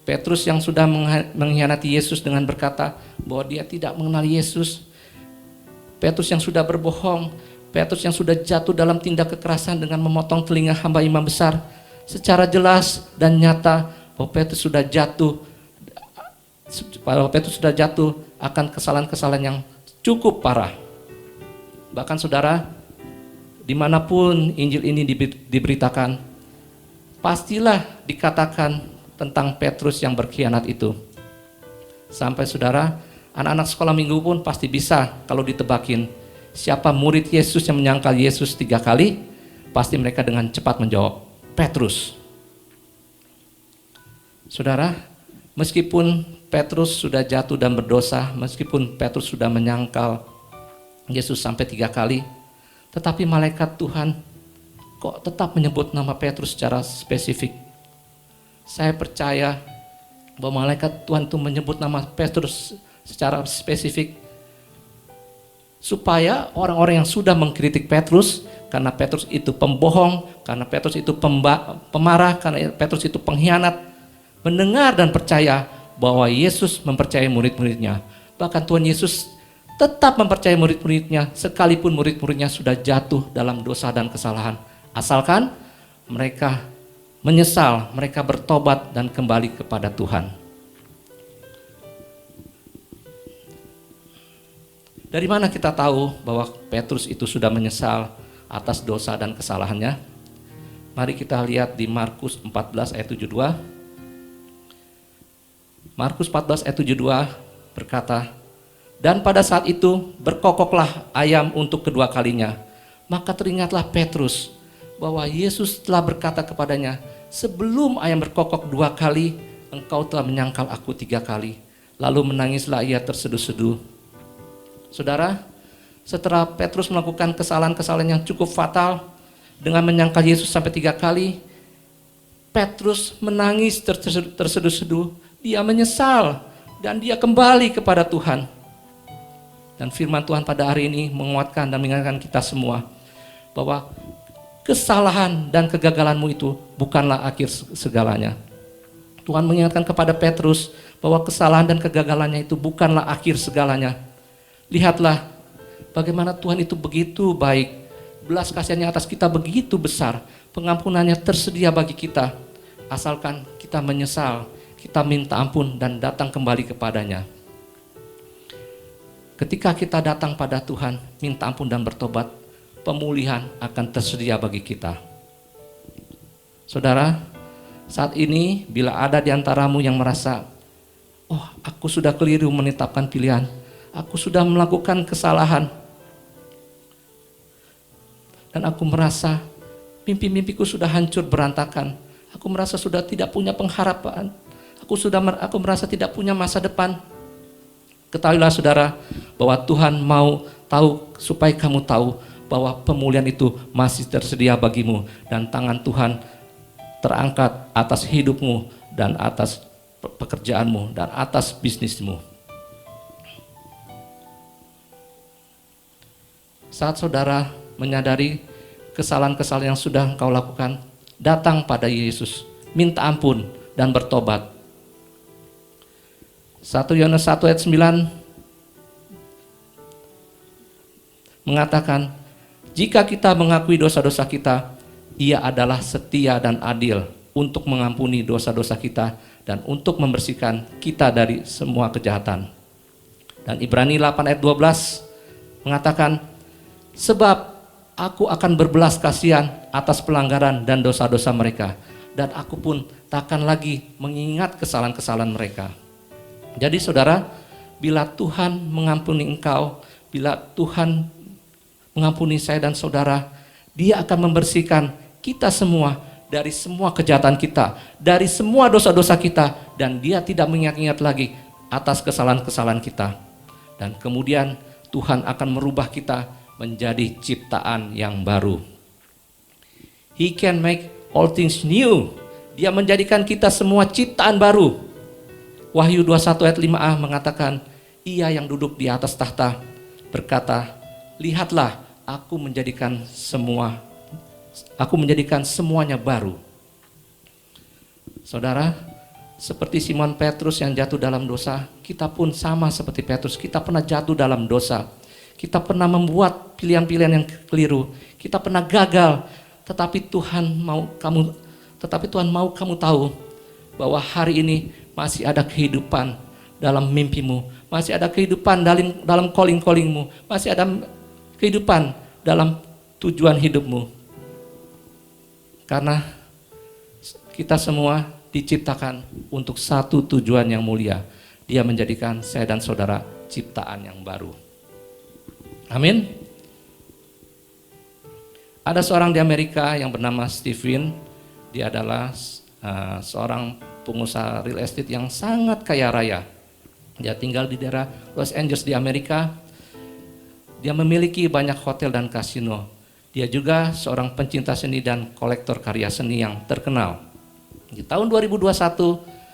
Petrus yang sudah mengkhianati Yesus dengan berkata bahwa dia tidak mengenal Yesus. Petrus yang sudah berbohong. Petrus yang sudah jatuh dalam tindak kekerasan dengan memotong telinga hamba imam besar. Secara jelas dan nyata bahwa Petrus sudah jatuh akan kesalahan-kesalahan yang cukup parah. Bahkan saudara, dimanapun Injil ini diberitakan, pastilah dikatakan tentang Petrus yang berkhianat itu. Sampai saudara, anak-anak sekolah minggu pun pasti bisa kalau ditebakin siapa murid Yesus yang menyangkal Yesus 3 kali, pasti mereka dengan cepat menjawab, Petrus. Saudara, meskipun Petrus sudah jatuh dan berdosa, meskipun Petrus sudah menyangkal Yesus sampai 3 kali, tetapi malaikat Tuhan kok tetap menyebut nama Petrus secara spesifik. Saya percaya bahwa malaikat Tuhan itu menyebut nama Petrus secara spesifik supaya orang-orang yang sudah mengkritik Petrus, karena Petrus itu pembohong, karena Petrus itu pemarah, karena Petrus itu pengkhianat, mendengar dan percaya bahwa Yesus mempercayai murid-muridnya. Bahkan Tuhan Yesus tetap mempercayai murid-muridnya sekalipun murid-muridnya sudah jatuh dalam dosa dan kesalahan. Asalkan mereka menyesal, mereka bertobat dan kembali kepada Tuhan. Dari mana kita tahu bahwa Petrus itu sudah menyesal atas dosa dan kesalahannya? Mari kita lihat di Markus 14 ayat 72. Markus 14 ayat 72 berkata, dan pada saat itu berkokoklah ayam untuk kedua kalinya. Maka teringatlah Petrus bahwa Yesus telah berkata kepadanya, sebelum ayam berkokok 2 kali, engkau telah menyangkal aku 3 kali. Lalu menangislah ia terseduh-seduh. Saudara, setelah Petrus melakukan kesalahan-kesalahan yang cukup fatal dengan menyangkal Yesus sampai 3 kali, Petrus menangis terseduh-seduh. Dia menyesal dan dia kembali kepada Tuhan. Dan firman Tuhan pada hari ini menguatkan dan mengingatkan kita semua bahwa kesalahan dan kegagalanmu itu bukanlah akhir segalanya. Tuhan mengingatkan kepada Petrus bahwa kesalahan dan kegagalannya itu bukanlah akhir segalanya. Lihatlah bagaimana Tuhan itu begitu baik, belas kasihannya atas kita begitu besar, pengampunannya tersedia bagi kita, asalkan kita menyesal, kita minta ampun dan datang kembali kepadanya. Ketika kita datang pada Tuhan, minta ampun dan bertobat, pemulihan akan tersedia bagi kita. Saudara, saat ini bila ada di antaramu yang merasa, oh aku sudah keliru menetapkan pilihan, aku sudah melakukan kesalahan, dan aku merasa mimpi-mimpiku sudah hancur berantakan, aku merasa sudah tidak punya pengharapan, aku merasa tidak punya masa depan. Ketahuilah saudara, bahwa Tuhan mau tahu, supaya kamu tahu bahwa pemulihan itu masih tersedia bagimu, dan tangan Tuhan terangkat atas hidupmu dan atas pekerjaanmu dan atas bisnismu. Saat saudara menyadari kesalahan-kesalahan yang sudah engkau lakukan, datang pada Yesus, minta ampun dan bertobat. 1 Yohanes 1 ayat 9 mengatakan, jika kita mengakui dosa-dosa kita, Ia adalah setia dan adil untuk mengampuni dosa-dosa kita dan untuk membersihkan kita dari semua kejahatan. Dan Ibrani 8 ayat 12 mengatakan, sebab aku akan berbelas kasihan atas pelanggaran dan dosa-dosa mereka, dan aku pun takkan lagi mengingat kesalahan-kesalahan mereka. Jadi saudara, bila Tuhan mengampuni engkau, bila Tuhan mengampuni saya dan saudara, Dia akan membersihkan kita semua dari semua kejahatan kita, dari semua dosa-dosa kita, dan Dia tidak mengingat-ingat lagi atas kesalahan-kesalahan kita. Dan kemudian Tuhan akan merubah kita menjadi ciptaan yang baru. He can make all things new. Dia menjadikan kita semua ciptaan baru. Wahyu 21 ayat 5a mengatakan, Ia yang duduk di atas tahta berkata, lihatlah, aku menjadikan semuanya baru. Saudara, seperti Simon Petrus yang jatuh dalam dosa, kita pun sama seperti Petrus, kita pernah jatuh dalam dosa. Kita pernah membuat pilihan-pilihan yang keliru, kita pernah gagal, tetapi Tuhan mau kamu tahu bahwa hari ini masih ada kehidupan dalam mimpimu, masih ada kehidupan dalam calling-callingmu, masih ada kehidupan dalam tujuan hidupmu. Karena kita semua diciptakan untuk satu tujuan yang mulia. Dia menjadikan saya dan saudara ciptaan yang baru. Amin. Ada seorang di Amerika yang bernama Stephen. Dia adalah seorang pengusaha real estate yang sangat kaya raya. Dia tinggal di daerah Los Angeles di Amerika. Dia memiliki banyak hotel dan kasino. Dia juga seorang pencinta seni dan kolektor karya seni yang terkenal. Di tahun 2021,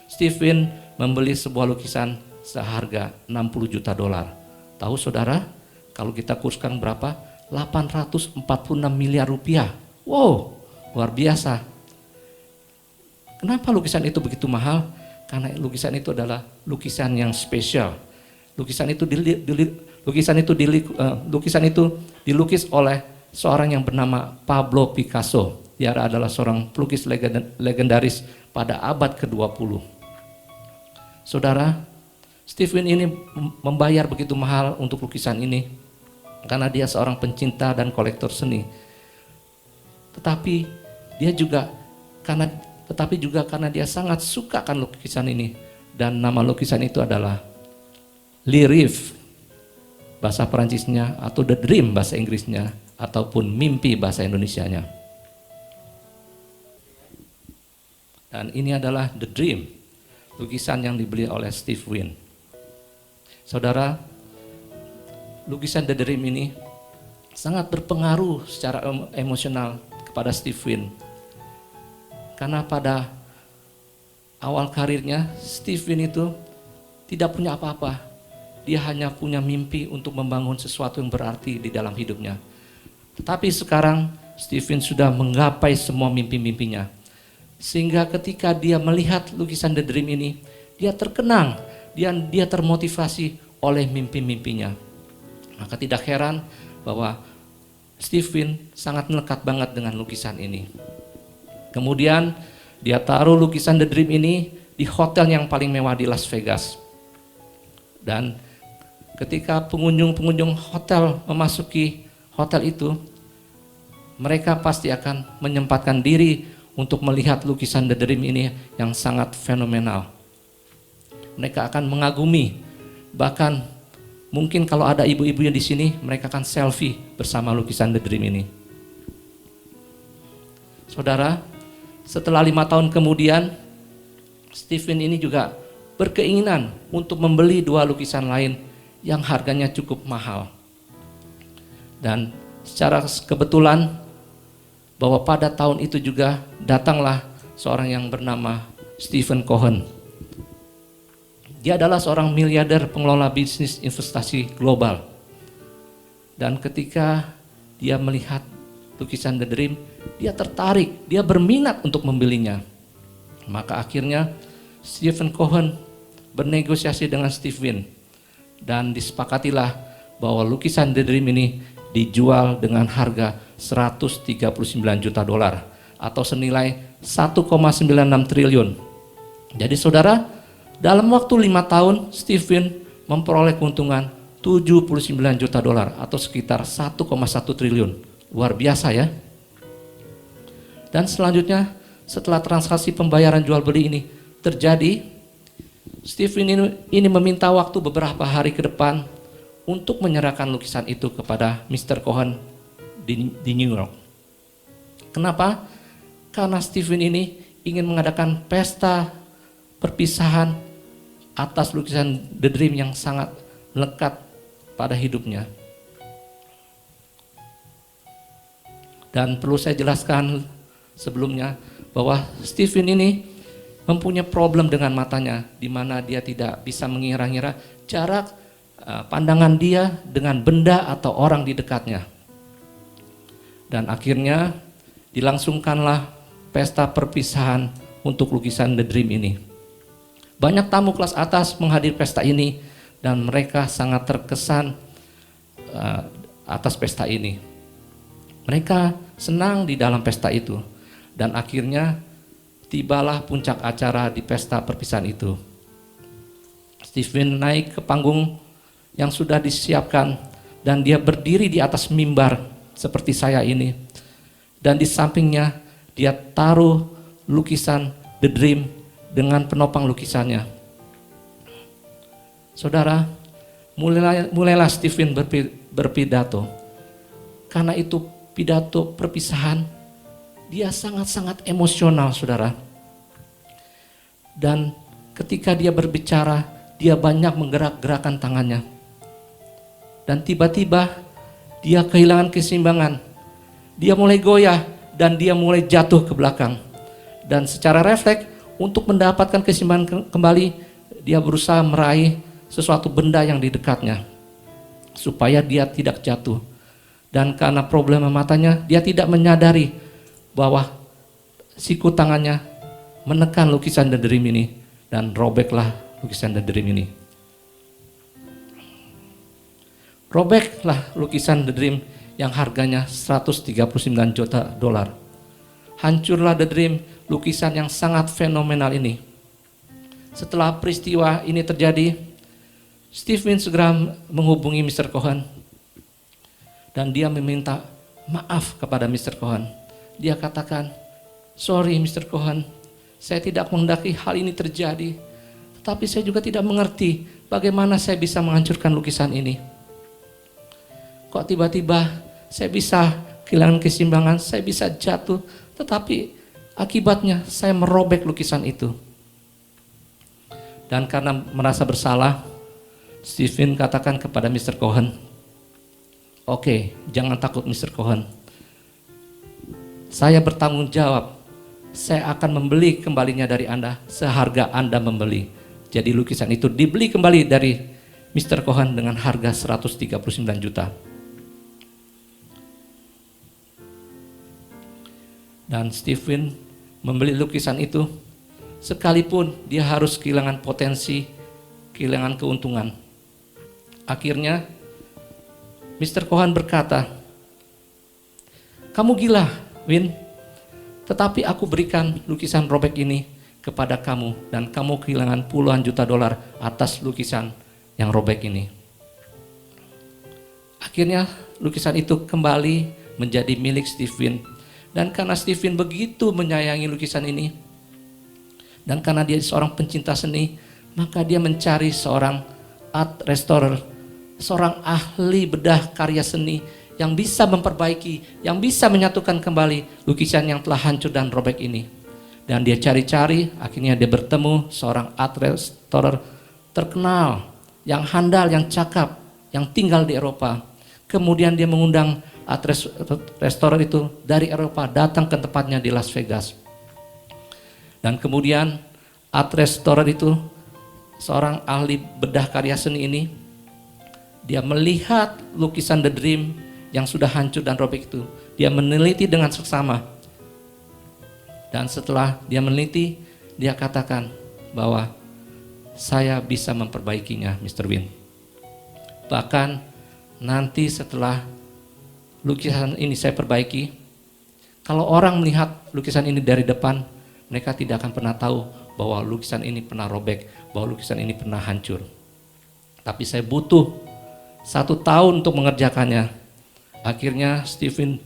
Stephen membeli sebuah lukisan seharga $60 juta. Tahu saudara, kalau kita kurskan berapa? 846 miliar rupiah. Wow, luar biasa. Kenapa lukisan itu begitu mahal? Karena lukisan itu adalah lukisan yang spesial. Lukisan itu dilukis oleh seorang yang bernama Pablo Picasso. Dia adalah seorang pelukis legendaris pada abad ke-20. Saudara, Stephen ini membayar begitu mahal untuk lukisan ini karena dia seorang pencinta dan kolektor seni. Tetapi juga karena dia sangat suka akan lukisan ini, dan nama lukisan itu adalah Le Rêve bahasa Perancisnya, atau The Dream bahasa Inggrisnya, ataupun mimpi bahasa Indonesianya. Dan ini adalah The Dream, lukisan yang dibeli oleh Stephen. Saudara, lukisan The Dream ini sangat berpengaruh secara emosional kepada Stephen. Karena pada awal karirnya, Stephen itu tidak punya apa-apa. Dia hanya punya mimpi untuk membangun sesuatu yang berarti di dalam hidupnya. Tetapi sekarang Stephen sudah menggapai semua mimpi-mimpinya. Sehingga ketika dia melihat lukisan The Dream ini, dia terkenang, dia termotivasi oleh mimpi-mimpinya. Maka tidak heran bahwa Stephen sangat melekat banget dengan lukisan ini. Kemudian dia taruh lukisan The Dream ini di hotel yang paling mewah di Las Vegas. Dan ketika pengunjung-pengunjung hotel memasuki hotel itu, mereka pasti akan menyempatkan diri untuk melihat lukisan The Dream ini yang sangat fenomenal. Mereka akan mengagumi, bahkan mungkin kalau ada ibu-ibunya di sini, mereka akan selfie bersama lukisan The Dream ini. Saudara, setelah 5 tahun kemudian, Stephen ini juga berkeinginan untuk membeli 2 lukisan lain yang harganya cukup mahal. Dan secara kebetulan bahwa pada tahun itu juga datanglah seorang yang bernama Stephen Cohen. Dia adalah seorang miliarder pengelola bisnis investasi global. Dan ketika dia melihat lukisan The Dream, dia tertarik, dia berminat untuk membelinya. Maka akhirnya Stephen Cohen bernegosiasi dengan Stephen dan disepakatilah bahwa lukisan The Dream ini dijual dengan harga 139 juta dolar atau senilai 1,96 triliun. Jadi saudara, dalam waktu 5 tahun Stephen memperoleh keuntungan 79 juta dolar atau sekitar 1,1 triliun. Luar biasa ya. Dan selanjutnya setelah transaksi pembayaran jual beli ini terjadi, Stephen ini meminta waktu beberapa hari ke depan untuk menyerahkan lukisan itu kepada Mr. Cohen di New York. Kenapa? Karena Stephen ini ingin mengadakan pesta perpisahan atas lukisan The Dream yang sangat lekat pada hidupnya. Dan perlu saya jelaskan sebelumnya bahwa Stephen ini mempunyai problem dengan matanya, di mana dia tidak bisa mengira-ngira jarak pandangan dia dengan benda atau orang di dekatnya. Dan akhirnya dilangsungkanlah pesta perpisahan untuk lukisan The Dream ini. Banyak tamu kelas atas menghadiri pesta ini dan mereka sangat terkesan atas pesta ini. Mereka senang di dalam pesta itu dan akhirnya tibalah puncak acara di pesta perpisahan itu. Stephen naik ke panggung yang sudah disiapkan dan dia berdiri di atas mimbar seperti saya ini. Dan di sampingnya dia taruh lukisan The Dream dengan penopang lukisannya. Saudara, mulailah Stephen berpidato. Karena itu pidato perpisahan, dia sangat-sangat emosional, saudara. Dan ketika dia berbicara, dia banyak menggerak-gerakkan tangannya. Dan tiba-tiba dia kehilangan keseimbangan. Dia mulai goyah dan dia mulai jatuh ke belakang. Dan secara refleks untuk mendapatkan keseimbangan kembali, dia berusaha meraih sesuatu benda yang di dekatnya supaya dia tidak jatuh. Dan karena problem matanya, dia tidak menyadari bahwa siku tangannya menekan lukisan The Dream ini dan robeklah lukisan The Dream ini. Robeklah lukisan The Dream yang harganya 139 juta dolar. Hancurlah The Dream, lukisan yang sangat fenomenal ini. Setelah peristiwa ini terjadi, Stephen segera menghubungi Mr. Cohen dan dia meminta maaf kepada Mr. Cohen. Dia katakan, "Sorry Mr. Cohen, saya tidak menghendaki hal ini terjadi, tetapi saya juga tidak mengerti bagaimana saya bisa menghancurkan lukisan ini. Kok tiba-tiba saya bisa kehilangan keseimbangan, saya bisa jatuh, tetapi akibatnya saya merobek lukisan itu." Dan karena merasa bersalah, Stephen katakan kepada Mr. Cohen, "Oke, jangan takut Mr. Cohen. Saya bertanggung jawab, saya akan membeli kembalinya dari Anda seharga Anda membeli." Jadi lukisan itu dibeli kembali dari Mr. Cohen dengan harga 139 juta. Dan Stephen membeli lukisan itu sekalipun dia harus kehilangan potensi, kehilangan keuntungan. Akhirnya Mr. Cohen berkata, "Kamu gila, Win, tetapi aku berikan lukisan robek ini kepada kamu dan kamu kehilangan puluhan juta dolar atas lukisan yang robek ini." Akhirnya lukisan itu kembali menjadi milik Steven. Dan karena Steven begitu menyayangi lukisan ini, dan karena dia seorang pencinta seni, maka dia mencari seorang art restorer, seorang ahli bedah karya seni yang bisa memperbaiki, yang bisa menyatukan kembali lukisan yang telah hancur dan robek ini. Dan dia cari-cari, akhirnya dia bertemu seorang art restorer terkenal, yang handal, yang cakap, yang tinggal di Eropa. Kemudian dia mengundang art restorer itu dari Eropa datang ke tempatnya di Las Vegas. Dan kemudian art restorer itu, seorang ahli bedah karya seni ini, dia melihat lukisan The Dream yang sudah hancur dan robek itu. Dia meneliti dengan seksama. Dan setelah dia meneliti, dia katakan bahwa saya bisa memperbaikinya, Mr. Win. Bahkan nanti setelah lukisan ini saya perbaiki, kalau orang melihat lukisan ini dari depan, mereka tidak akan pernah tahu bahwa lukisan ini pernah robek, bahwa lukisan ini pernah hancur. Tapi saya butuh 1 tahun untuk mengerjakannya. Akhirnya Steven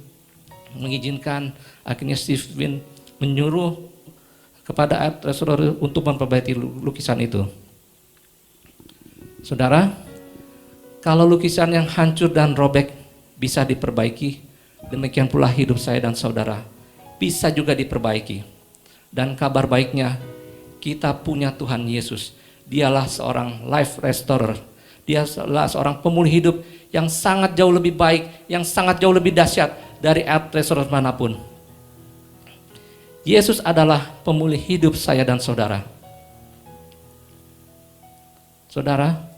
mengizinkan, akhirnya Steven menyuruh kepada art restorer untuk memperbaiki lukisan itu. Saudara, kalau lukisan yang hancur dan robek bisa diperbaiki, demikian pula hidup saya dan saudara bisa juga diperbaiki. Dan kabar baiknya, kita punya Tuhan Yesus. Dialah seorang life restorer. Dialah seorang pemulih hidup yang sangat jauh lebih baik, yang sangat jauh lebih dahsyat dari art restorer manapun. Yesus adalah pemulih hidup saya dan saudara. Saudara,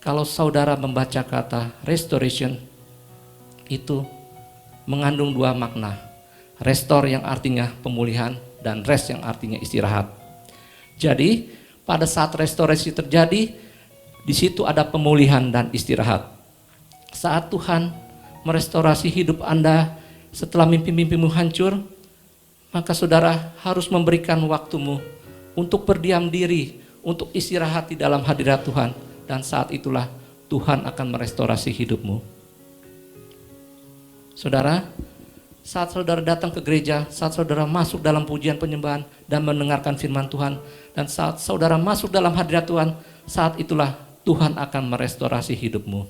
kalau saudara membaca kata restoration, itu mengandung 2 makna. Restore yang artinya pemulihan, dan rest yang artinya istirahat. Jadi pada saat restorasi terjadi, di situ ada pemulihan dan istirahat. Saat Tuhan merestorasi hidup Anda setelah mimpi-mimpimu hancur, maka saudara harus memberikan waktumu untuk berdiam diri, untuk istirahat di dalam hadirat Tuhan. Dan saat itulah Tuhan akan merestorasi hidupmu. Saudara, saat saudara datang ke gereja, saat saudara masuk dalam pujian penyembahan dan mendengarkan firman Tuhan, dan saat saudara masuk dalam hadirat Tuhan, saat itulah Tuhan akan merestorasi hidupmu.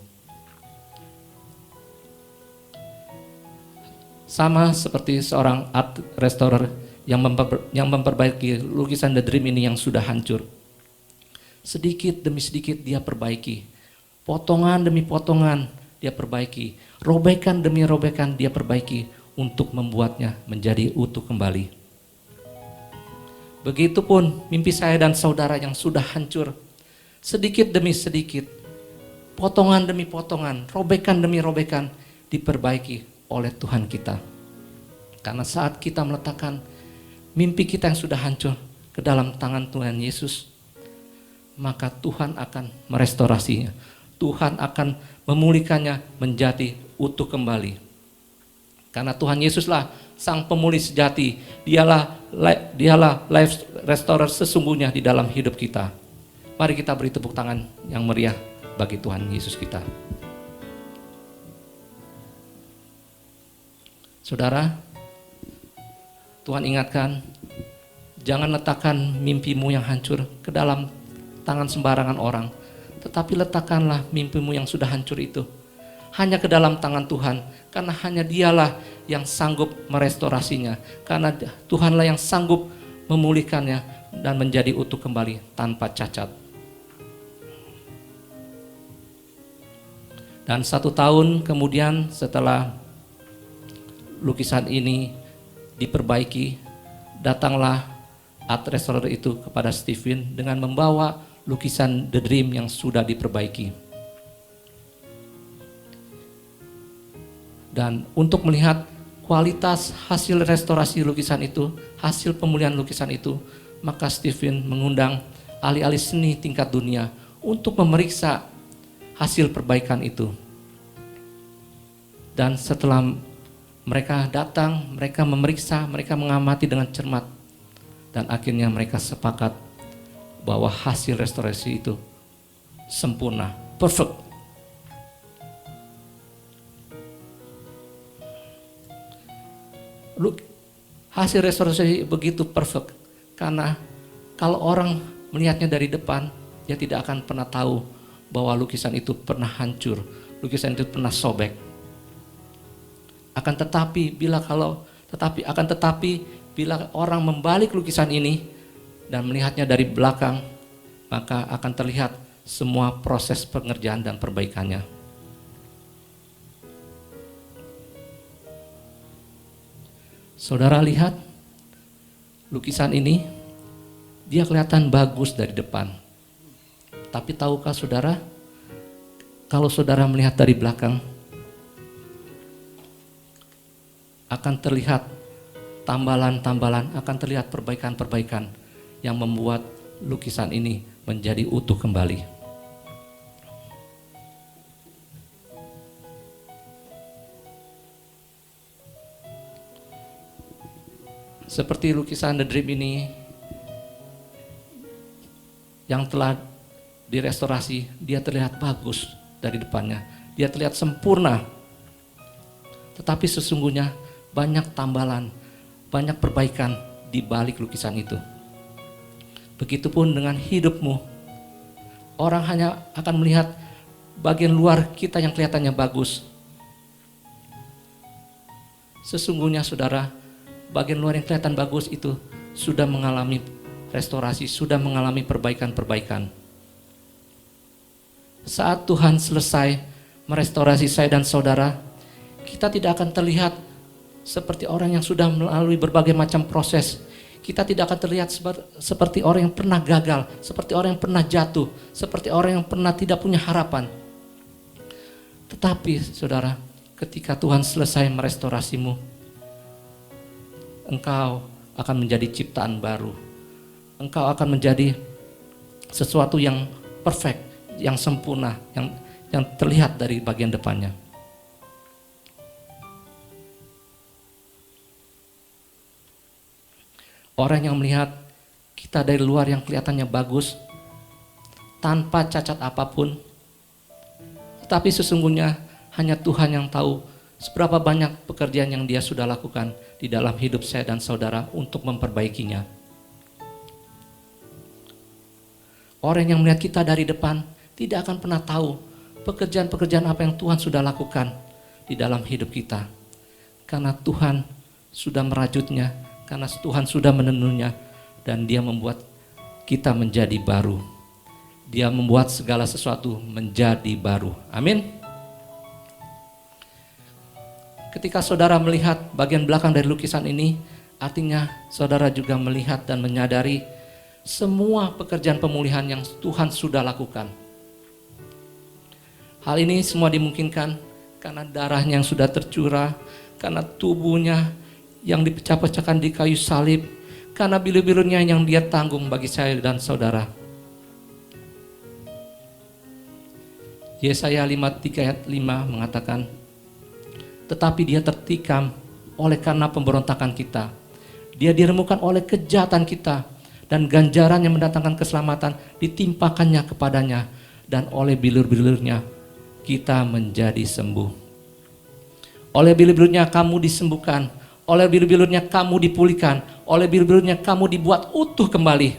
Sama seperti seorang art restorer yang memperbaiki lukisan The Dream ini yang sudah hancur. Sedikit demi sedikit dia perbaiki, potongan demi potongan dia perbaiki, robekan demi robekan dia perbaiki, untuk membuatnya menjadi utuh kembali. Begitupun mimpi saya dan saudara yang sudah hancur, sedikit demi sedikit, potongan demi potongan, robekan demi robekan diperbaiki oleh Tuhan kita. Karena saat kita meletakkan mimpi kita yang sudah hancur ke dalam tangan Tuhan Yesus, maka Tuhan akan merestorasinya. Tuhan akan memulihkannya menjadi utuh kembali. Karena Tuhan Yesuslah sang pemulih sejati. Dialah life restorer sesungguhnya di dalam hidup kita. Mari kita beri tepuk tangan yang meriah bagi Tuhan Yesus kita. Saudara, Tuhan ingatkan, jangan letakkan mimpimu yang hancur ke dalam tangan sembarangan orang, tetapi letakkanlah mimpimu yang sudah hancur itu hanya ke dalam tangan Tuhan, karena hanya Dialah yang sanggup merestorasinya, karena Tuhanlah yang sanggup memulihkannya dan menjadi utuh kembali tanpa cacat. Dan 1 tahun kemudian setelah lukisan ini diperbaiki, datanglah art restorer itu kepada Steven dengan membawa lukisan The Dream yang sudah diperbaiki. Dan untuk melihat kualitas hasil restorasi lukisan itu, hasil pemulihan lukisan itu, maka Steven mengundang ahli-ahli seni tingkat dunia untuk memeriksa hasil perbaikan itu. Dan setelah mereka datang, mereka memeriksa, mereka mengamati dengan cermat, dan akhirnya mereka sepakat bahwa hasil restorasi itu sempurna, perfect. hasil restorasi begitu perfect. Karena kalau orang melihatnya dari depan, dia tidak akan pernah tahu bahwa lukisan itu pernah hancur, lukisan itu pernah sobek. Akan tetapi bila orang membalik lukisan ini dan melihatnya dari belakang, maka akan terlihat semua proses pengerjaan dan perbaikannya. Saudara lihat lukisan ini, dia kelihatan bagus dari depan. Tapi tahukah saudara, kalau saudara melihat dari belakang, akan terlihat tambalan-tambalan, akan terlihat perbaikan-perbaikan yang membuat lukisan ini menjadi utuh kembali. Seperti lukisan The Dream ini yang telah direstorasi, dia terlihat bagus dari depannya, dia terlihat sempurna. Tetapi sesungguhnya banyak tambalan, banyak perbaikan di balik lukisan itu. Begitupun dengan hidupmu. Orang hanya akan melihat bagian luar kita yang kelihatannya bagus. Sesungguhnya saudara, bagian luar yang kelihatan bagus itu sudah mengalami restorasi, sudah mengalami perbaikan-perbaikan. Saat Tuhan selesai merestorasi saya dan saudara, kita tidak akan terlihat seperti orang yang sudah melalui berbagai macam proses. Kita tidak akan terlihat seperti orang yang pernah gagal, seperti orang yang pernah jatuh, seperti orang yang pernah tidak punya harapan. Tetapi saudara, ketika Tuhan selesai merestorasimu, engkau akan menjadi ciptaan baru. Engkau akan menjadi sesuatu yang perfect, yang sempurna, yang terlihat dari bagian depannya. Orang yang melihat kita dari luar yang kelihatannya bagus, tanpa cacat apapun, tetapi sesungguhnya hanya Tuhan yang tahu seberapa banyak pekerjaan yang Dia sudah lakukan di dalam hidup saya dan saudara untuk memperbaikinya. Orang yang melihat kita dari depan tidak akan pernah tahu pekerjaan-pekerjaan apa yang Tuhan sudah lakukan di dalam hidup kita. Karena Tuhan sudah merajutnya, karena Tuhan sudah menenunnya, dan Dia membuat kita menjadi baru. Dia membuat segala sesuatu menjadi baru. Amin. Ketika saudara melihat bagian belakang dari lukisan ini, artinya saudara juga melihat dan menyadari semua pekerjaan pemulihan yang Tuhan sudah lakukan. Hal ini semua dimungkinkan karena darahnya yang sudah tercurah, karena tubuhnya yang dipecah-pecahkan di kayu salib, karena bilu-bilunya yang Dia tanggung bagi saya dan saudara. Yesaya 53 ayat 5 mengatakan, tetapi Dia tertikam oleh karena pemberontakan kita. Dia diremukkan oleh kejahatan kita, dan ganjaran yang mendatangkan keselamatan ditimpakannya kepadanya, dan oleh bilur-bilurnya kita menjadi sembuh. Oleh bilur-bilurnya kamu disembuhkan, oleh bilur-bilurnya kamu dipulihkan, oleh bilur-bilurnya kamu dibuat utuh kembali,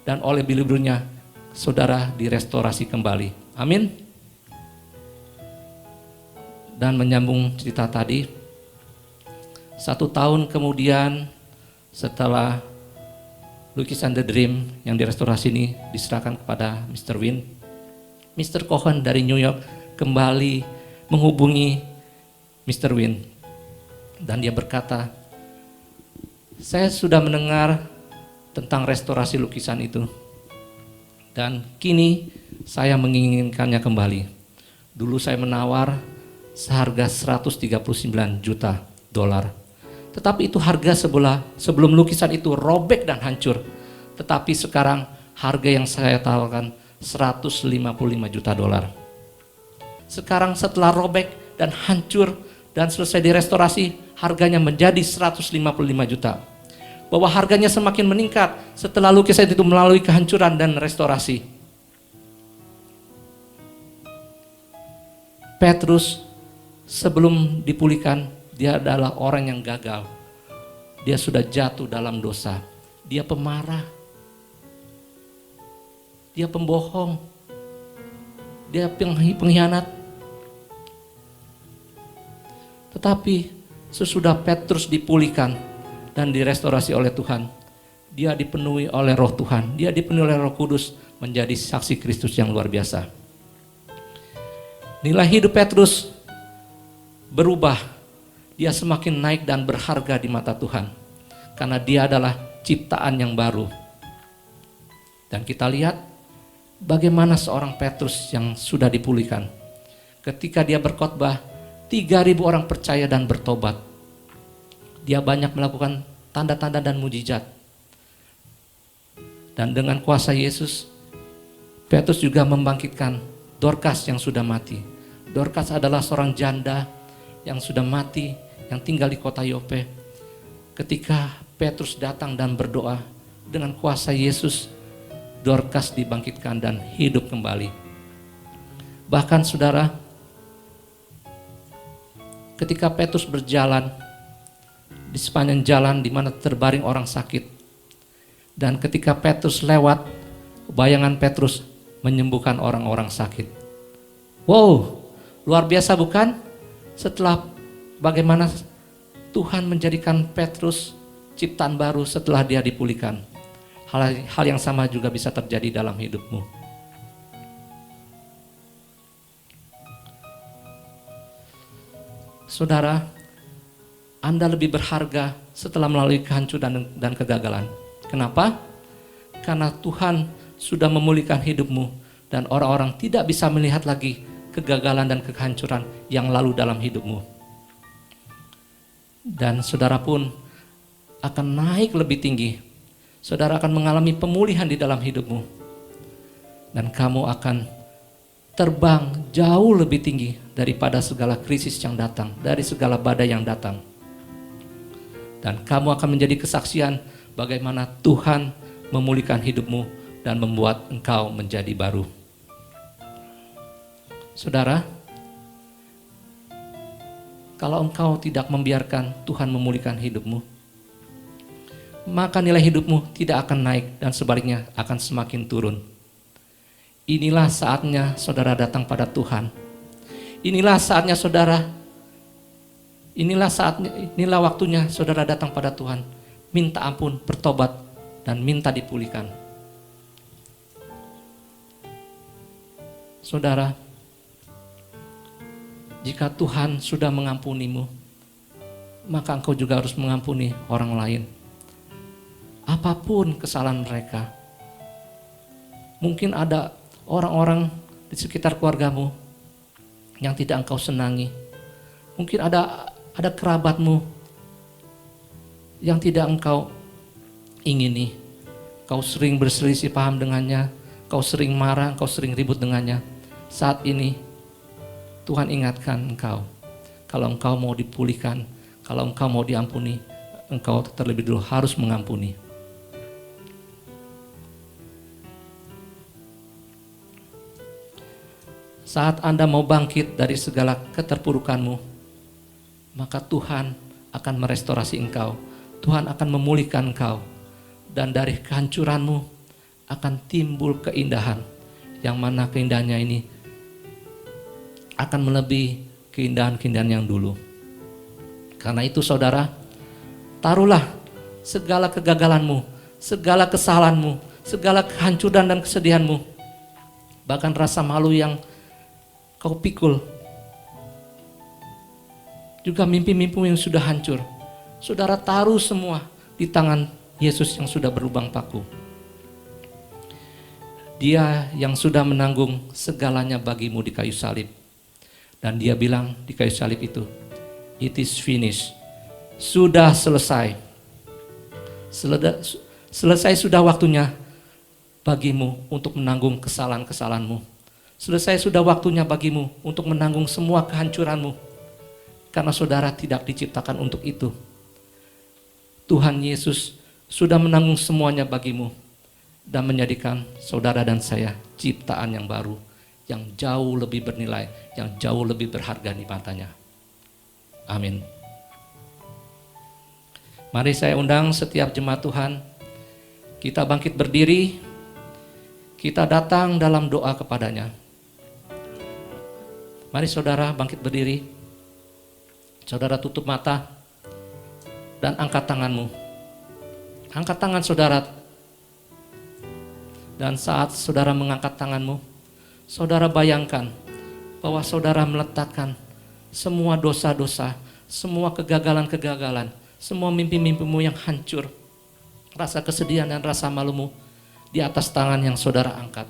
dan oleh bilur-bilurnya saudara direstorasi kembali. Amin. Dan menyambung cerita tadi, 1 tahun kemudian setelah lukisan The Dream yang direstorasi ini diserahkan kepada Mr. Win, Mr. Cohen dari New York kembali menghubungi Mr. Win. Dan dia berkata, saya sudah mendengar tentang restorasi lukisan itu, dan kini saya menginginkannya kembali. Dulu saya menawar seharga 139 juta dolar. Tetapi itu harga sebelum lukisan itu robek dan hancur. Tetapi sekarang harga yang saya tawarkan 155 juta dolar. Sekarang setelah robek dan hancur dan selesai direstorasi, harganya menjadi 155 juta. Bahwa harganya semakin meningkat setelah lukisan itu melalui kehancuran dan restorasi. Petrus sebelum dipulihkan, dia adalah orang yang gagal, Dia sudah jatuh dalam dosa. Dia pemarah. Dia pembohong. Dia pengkhianat. Tetapi sesudah Petrus dipulihkan dan direstorasi oleh Tuhan, dia dipenuhi oleh Roh Tuhan. Dia dipenuhi oleh Roh Kudus menjadi saksi Kristus yang luar biasa. Nilai hidup Petrus berubah. Dia semakin naik dan berharga di mata Tuhan. Karena dia adalah ciptaan yang baru. Dan kita lihat bagaimana seorang Petrus yang sudah dipulihkan. Ketika dia berkhotbah, 3.000 orang percaya dan bertobat. Dia banyak melakukan tanda-tanda dan mujizat. Dan dengan kuasa Yesus, Petrus juga membangkitkan Dorcas yang sudah mati. Dorcas adalah seorang janda yang sudah mati, yang tinggal di kota Yope. Ketika Petrus datang dan berdoa, dengan kuasa Yesus, Dorcas dibangkitkan dan hidup kembali. Bahkan saudara, ketika Petrus berjalan di sepanjang jalan di mana terbaring orang sakit, dan ketika Petrus lewat, bayangan Petrus menyembuhkan orang-orang sakit. Wow, luar biasa bukan? Setelah bagaimana Tuhan menjadikan Petrus ciptaan baru setelah dia dipulihkan. Hal yang sama juga bisa terjadi dalam hidupmu. Saudara, Anda lebih berharga setelah melalui kehancuran dan kegagalan. Kenapa? Karena Tuhan sudah memulihkan hidupmu dan orang-orang tidak bisa melihat lagi kegagalan dan kehancuran yang lalu dalam hidupmu. Dan saudara pun akan naik lebih tinggi. Saudara akan mengalami pemulihan di dalam hidupmu. Dan kamu akan terbang jauh lebih tinggi daripada segala krisis yang datang, dari segala badai yang datang. Dan kamu akan menjadi kesaksian bagaimana Tuhan memulihkan hidupmu dan membuat engkau menjadi baru. Saudara, kalau engkau tidak membiarkan Tuhan memulihkan hidupmu, maka nilai hidupmu tidak akan naik dan sebaliknya akan semakin turun. Inilah saatnya saudara datang pada Tuhan. Inilah saatnya saudara, inilah waktunya saudara datang pada Tuhan. Minta ampun, bertobat, dan minta dipulihkan. Saudara, jika Tuhan sudah mengampunimu, maka engkau juga harus mengampuni orang lain. Apapun kesalahan mereka. Mungkin ada orang-orang di sekitar keluargamu yang tidak engkau senangi. Mungkin ada kerabatmu yang tidak engkau ingini. Kau sering berselisih paham dengannya, kau sering marah, kau sering ribut dengannya. Saat ini Tuhan ingatkan engkau, kalau engkau mau dipulihkan, kalau engkau mau diampuni, engkau terlebih dulu harus mengampuni. Saat Anda mau bangkit dari segala keterpurukanmu, maka Tuhan akan merestorasi engkau. Tuhan akan memulihkan engkau. Dan dari kehancuranmu akan timbul keindahan. Yang mana keindahannya ini akan melebihi keindahan-keindahan yang dulu. Karena itu saudara, taruhlah segala kegagalanmu, segala kesalahanmu, segala kehancuran dan kesedihanmu, bahkan rasa malu yang kau pikul, juga mimpi-mimpimu yang sudah hancur, saudara taruh semua di tangan Yesus yang sudah berlubang paku. Dia yang sudah menanggung segalanya bagimu di kayu salib. Dan dia bilang di kayu salib itu, it is finished. Sudah selesai. Selesai sudah waktunya bagimu untuk menanggung kesalahan-kesalahanmu. Selesai sudah waktunya bagimu untuk menanggung semua kehancuranmu. Karena saudara tidak diciptakan untuk itu. Tuhan Yesus sudah menanggung semuanya bagimu dan menjadikan saudara dan saya ciptaan yang baru, yang jauh lebih bernilai, yang jauh lebih berharga di matanya. Amin. Mari saya undang setiap jemaat Tuhan, kita bangkit berdiri, kita datang dalam doa kepadanya. Mari saudara bangkit berdiri, saudara tutup mata dan angkat tanganmu. Angkat tangan saudara. Dan saat saudara mengangkat tanganmu, saudara bayangkan bahwa saudara meletakkan semua dosa-dosa, semua kegagalan-kegagalan, semua mimpi-mimpimu yang hancur, rasa kesedihan dan rasa malumu di atas tangan yang saudara angkat.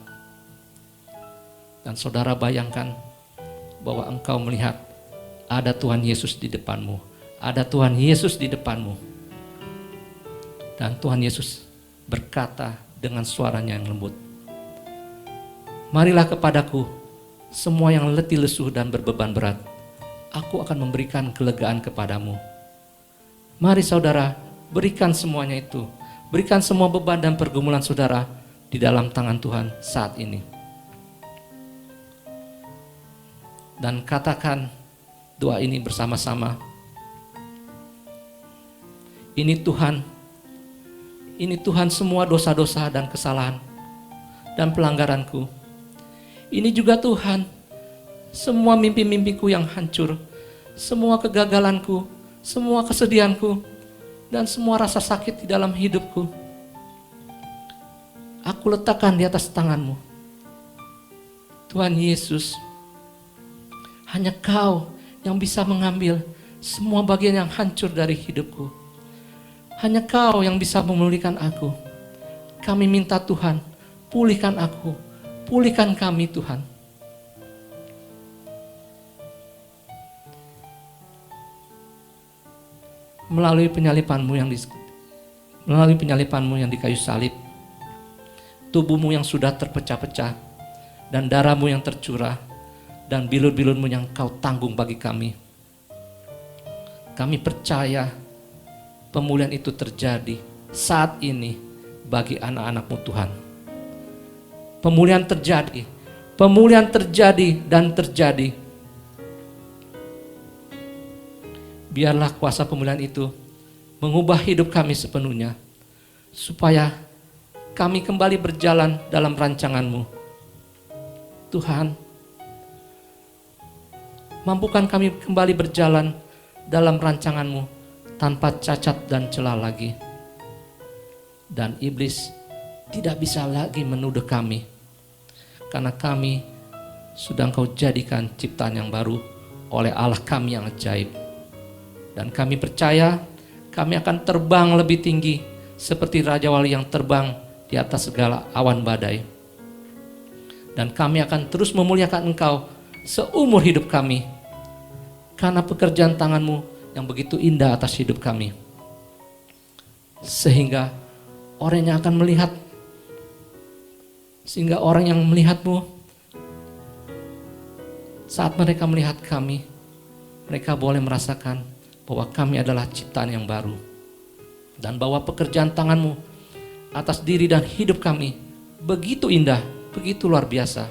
Dan saudara bayangkan bahwa engkau melihat ada Tuhan Yesus di depanmu, ada Tuhan Yesus di depanmu. Dan Tuhan Yesus berkata dengan suaranya yang lembut, marilah kepadaku semua yang letih lesu dan berbeban berat, aku akan memberikan kelegaan kepadamu. Mari saudara, berikan semuanya itu, berikan semua beban dan pergumulan saudara di dalam tangan Tuhan saat ini. Dan katakan doa ini bersama-sama. Ini Tuhan semua dosa-dosa dan kesalahan dan pelanggaranku. Ini juga Tuhan semua mimpi-mimpiku yang hancur, semua kegagalanku, semua kesedihanku, dan semua rasa sakit di dalam hidupku. Aku letakkan di atas tanganmu. Tuhan Yesus, hanya Kau yang bisa mengambil semua bagian yang hancur dari hidupku. Hanya Kau yang bisa memulihkan aku. Kami minta Tuhan, pulihkan aku, pulihkan kami Tuhan. Melalui penyalipanmu yang di kayu salib, tubuhmu yang sudah terpecah-pecah, dan darahmu yang tercurah, dan bilur-bilurmu yang Kau tanggung bagi kami. Kami percaya pemulihan itu terjadi saat ini bagi anak-anak-Mu Tuhan. Pemulihan terjadi dan terjadi. Biarlah kuasa pemulihan itu mengubah hidup kami sepenuhnya, supaya kami kembali berjalan dalam rancangan-Mu. Tuhan, mampukan kami kembali berjalan dalam rancangan-Mu tanpa cacat dan celah lagi. Dan iblis tidak bisa lagi menuduh kami, karena kami sudah Engkau jadikan ciptaan yang baru oleh Allah kami yang ajaib. Dan kami percaya kami akan terbang lebih tinggi seperti Raja Wali yang terbang di atas segala awan badai. Dan kami akan terus memuliakan Engkau seumur hidup kami, karena pekerjaan tangan-Mu yang begitu indah atas hidup kami. Sehingga orang yang melihat-Mu, saat mereka melihat kami, mereka boleh merasakan bahwa kami adalah ciptaan yang baru, dan bahwa pekerjaan tangan-Mu atas diri dan hidup kami begitu indah, begitu luar biasa.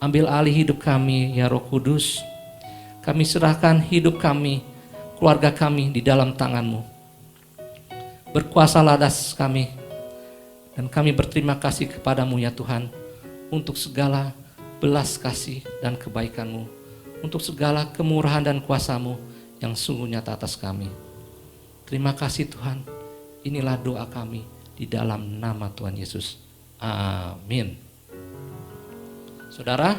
Ambil alih hidup kami ya Roh Kudus. Kami serahkan hidup kami, keluarga kami di dalam tangan-Mu. Berkuasalah atas kami, dan kami berterima kasih kepadamu ya Tuhan, untuk segala belas kasih dan kebaikan-Mu, untuk segala kemurahan dan kuasa-Mu yang sungguh nyata atas kami. Terima kasih Tuhan, inilah doa kami di dalam nama Tuhan Yesus. Amin. Saudara,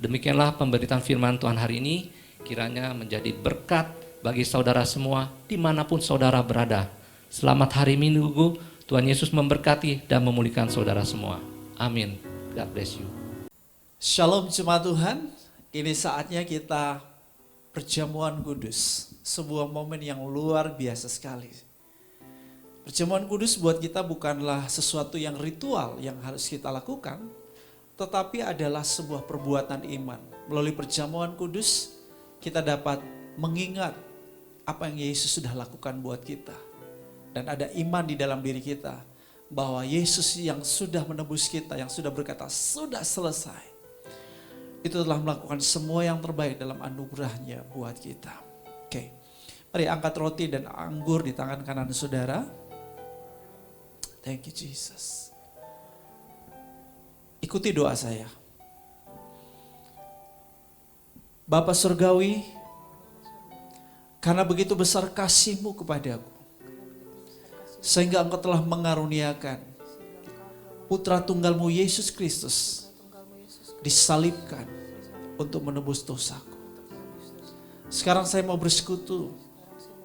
demikianlah pemberitaan firman Tuhan hari ini. Kiranya menjadi berkat bagi saudara semua dimanapun saudara berada. Selamat hari Minggu, Tuhan Yesus memberkati dan memulihkan saudara semua. Amin. God bless you. Shalom jemaat Tuhan, ini saatnya kita perjamuan kudus. Sebuah momen yang luar biasa sekali. Perjamuan kudus buat kita bukanlah sesuatu yang ritual yang harus kita lakukan, tetapi adalah sebuah perbuatan iman. Melalui perjamuan kudus, kita dapat mengingat apa yang Yesus sudah lakukan buat kita. Dan ada iman di dalam diri kita bahwa Yesus yang sudah menebus kita, yang sudah berkata sudah selesai, itu telah melakukan semua yang terbaik dalam anugerahnya buat kita. Oke, Mari angkat roti dan anggur di tangan kanan saudara. Thank you Jesus. Ikuti doa saya. Bapa Surgawi, karena begitu besar kasih-Mu kepadaku, sehingga Engkau telah mengaruniakan Putra Tunggal-Mu Yesus Kristus disalibkan untuk menebus dosaku. Sekarang saya mau bersekutu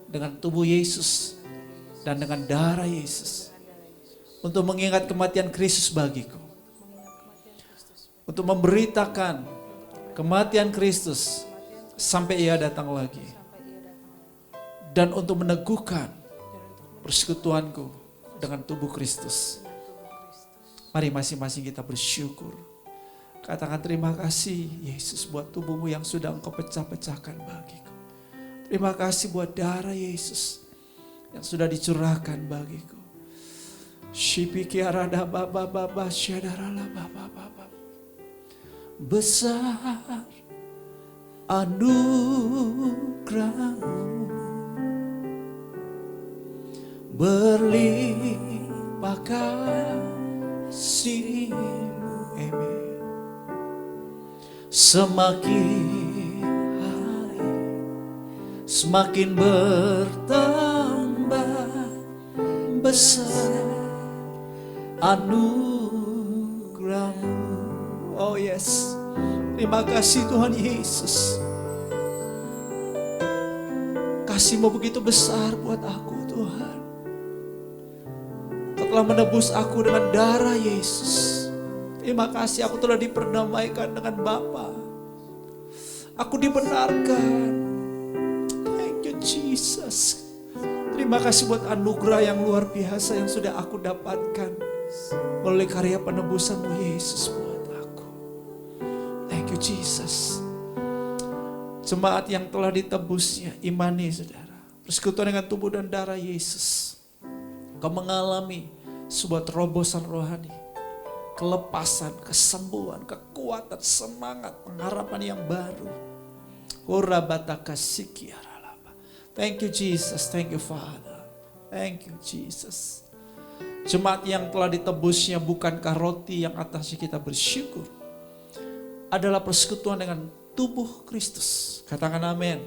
dengan tubuh Yesus dan dengan darah Yesus untuk mengingat kematian Kristus bagiku, untuk memberitakan kematian Kristus sampai Ia datang lagi, dan untuk meneguhkan persekutuanku dengan tubuh Kristus. Mari masing-masing kita bersyukur. Katakan terima kasih Yesus buat tubuh-Mu yang sudah Engkau pecah-pecahkan bagiku. Terima kasih buat darah Yesus yang sudah dicurahkan bagiku. Shipikiarada baba baba syadarala baba baba. Besar anugerah-Mu, berlimpah kasih-Mu, amen. Semakin hari semakin bertambah besar anugerah-Mu. Oh yes, terima kasih Tuhan Yesus. Kasih-Mu begitu besar buat aku Tuhan. Kau telah menebus aku dengan darah Yesus. Terima kasih aku telah diperdamaikan dengan Bapa. Aku dibenarkan. Thank you Jesus. Terima kasih buat anugerah yang luar biasa yang sudah aku dapatkan melalui karya penebusan-Mu Yesus buat aku. Thank you Jesus. Jemaat yang telah ditebusnya, imani saudara. Persekutuan dengan tubuh dan darah Yesus. Kau mengalami sebuah terobosan rohani. Kelepasan, kesembuhan, kekuatan, semangat, pengharapan yang baru. Thank you Jesus, thank you Father. Thank you Jesus. Jemaat yang telah ditebusnya bukankah roti yang atasnya kita bersyukur adalah persekutuan dengan tubuh Kristus. Katakan amin.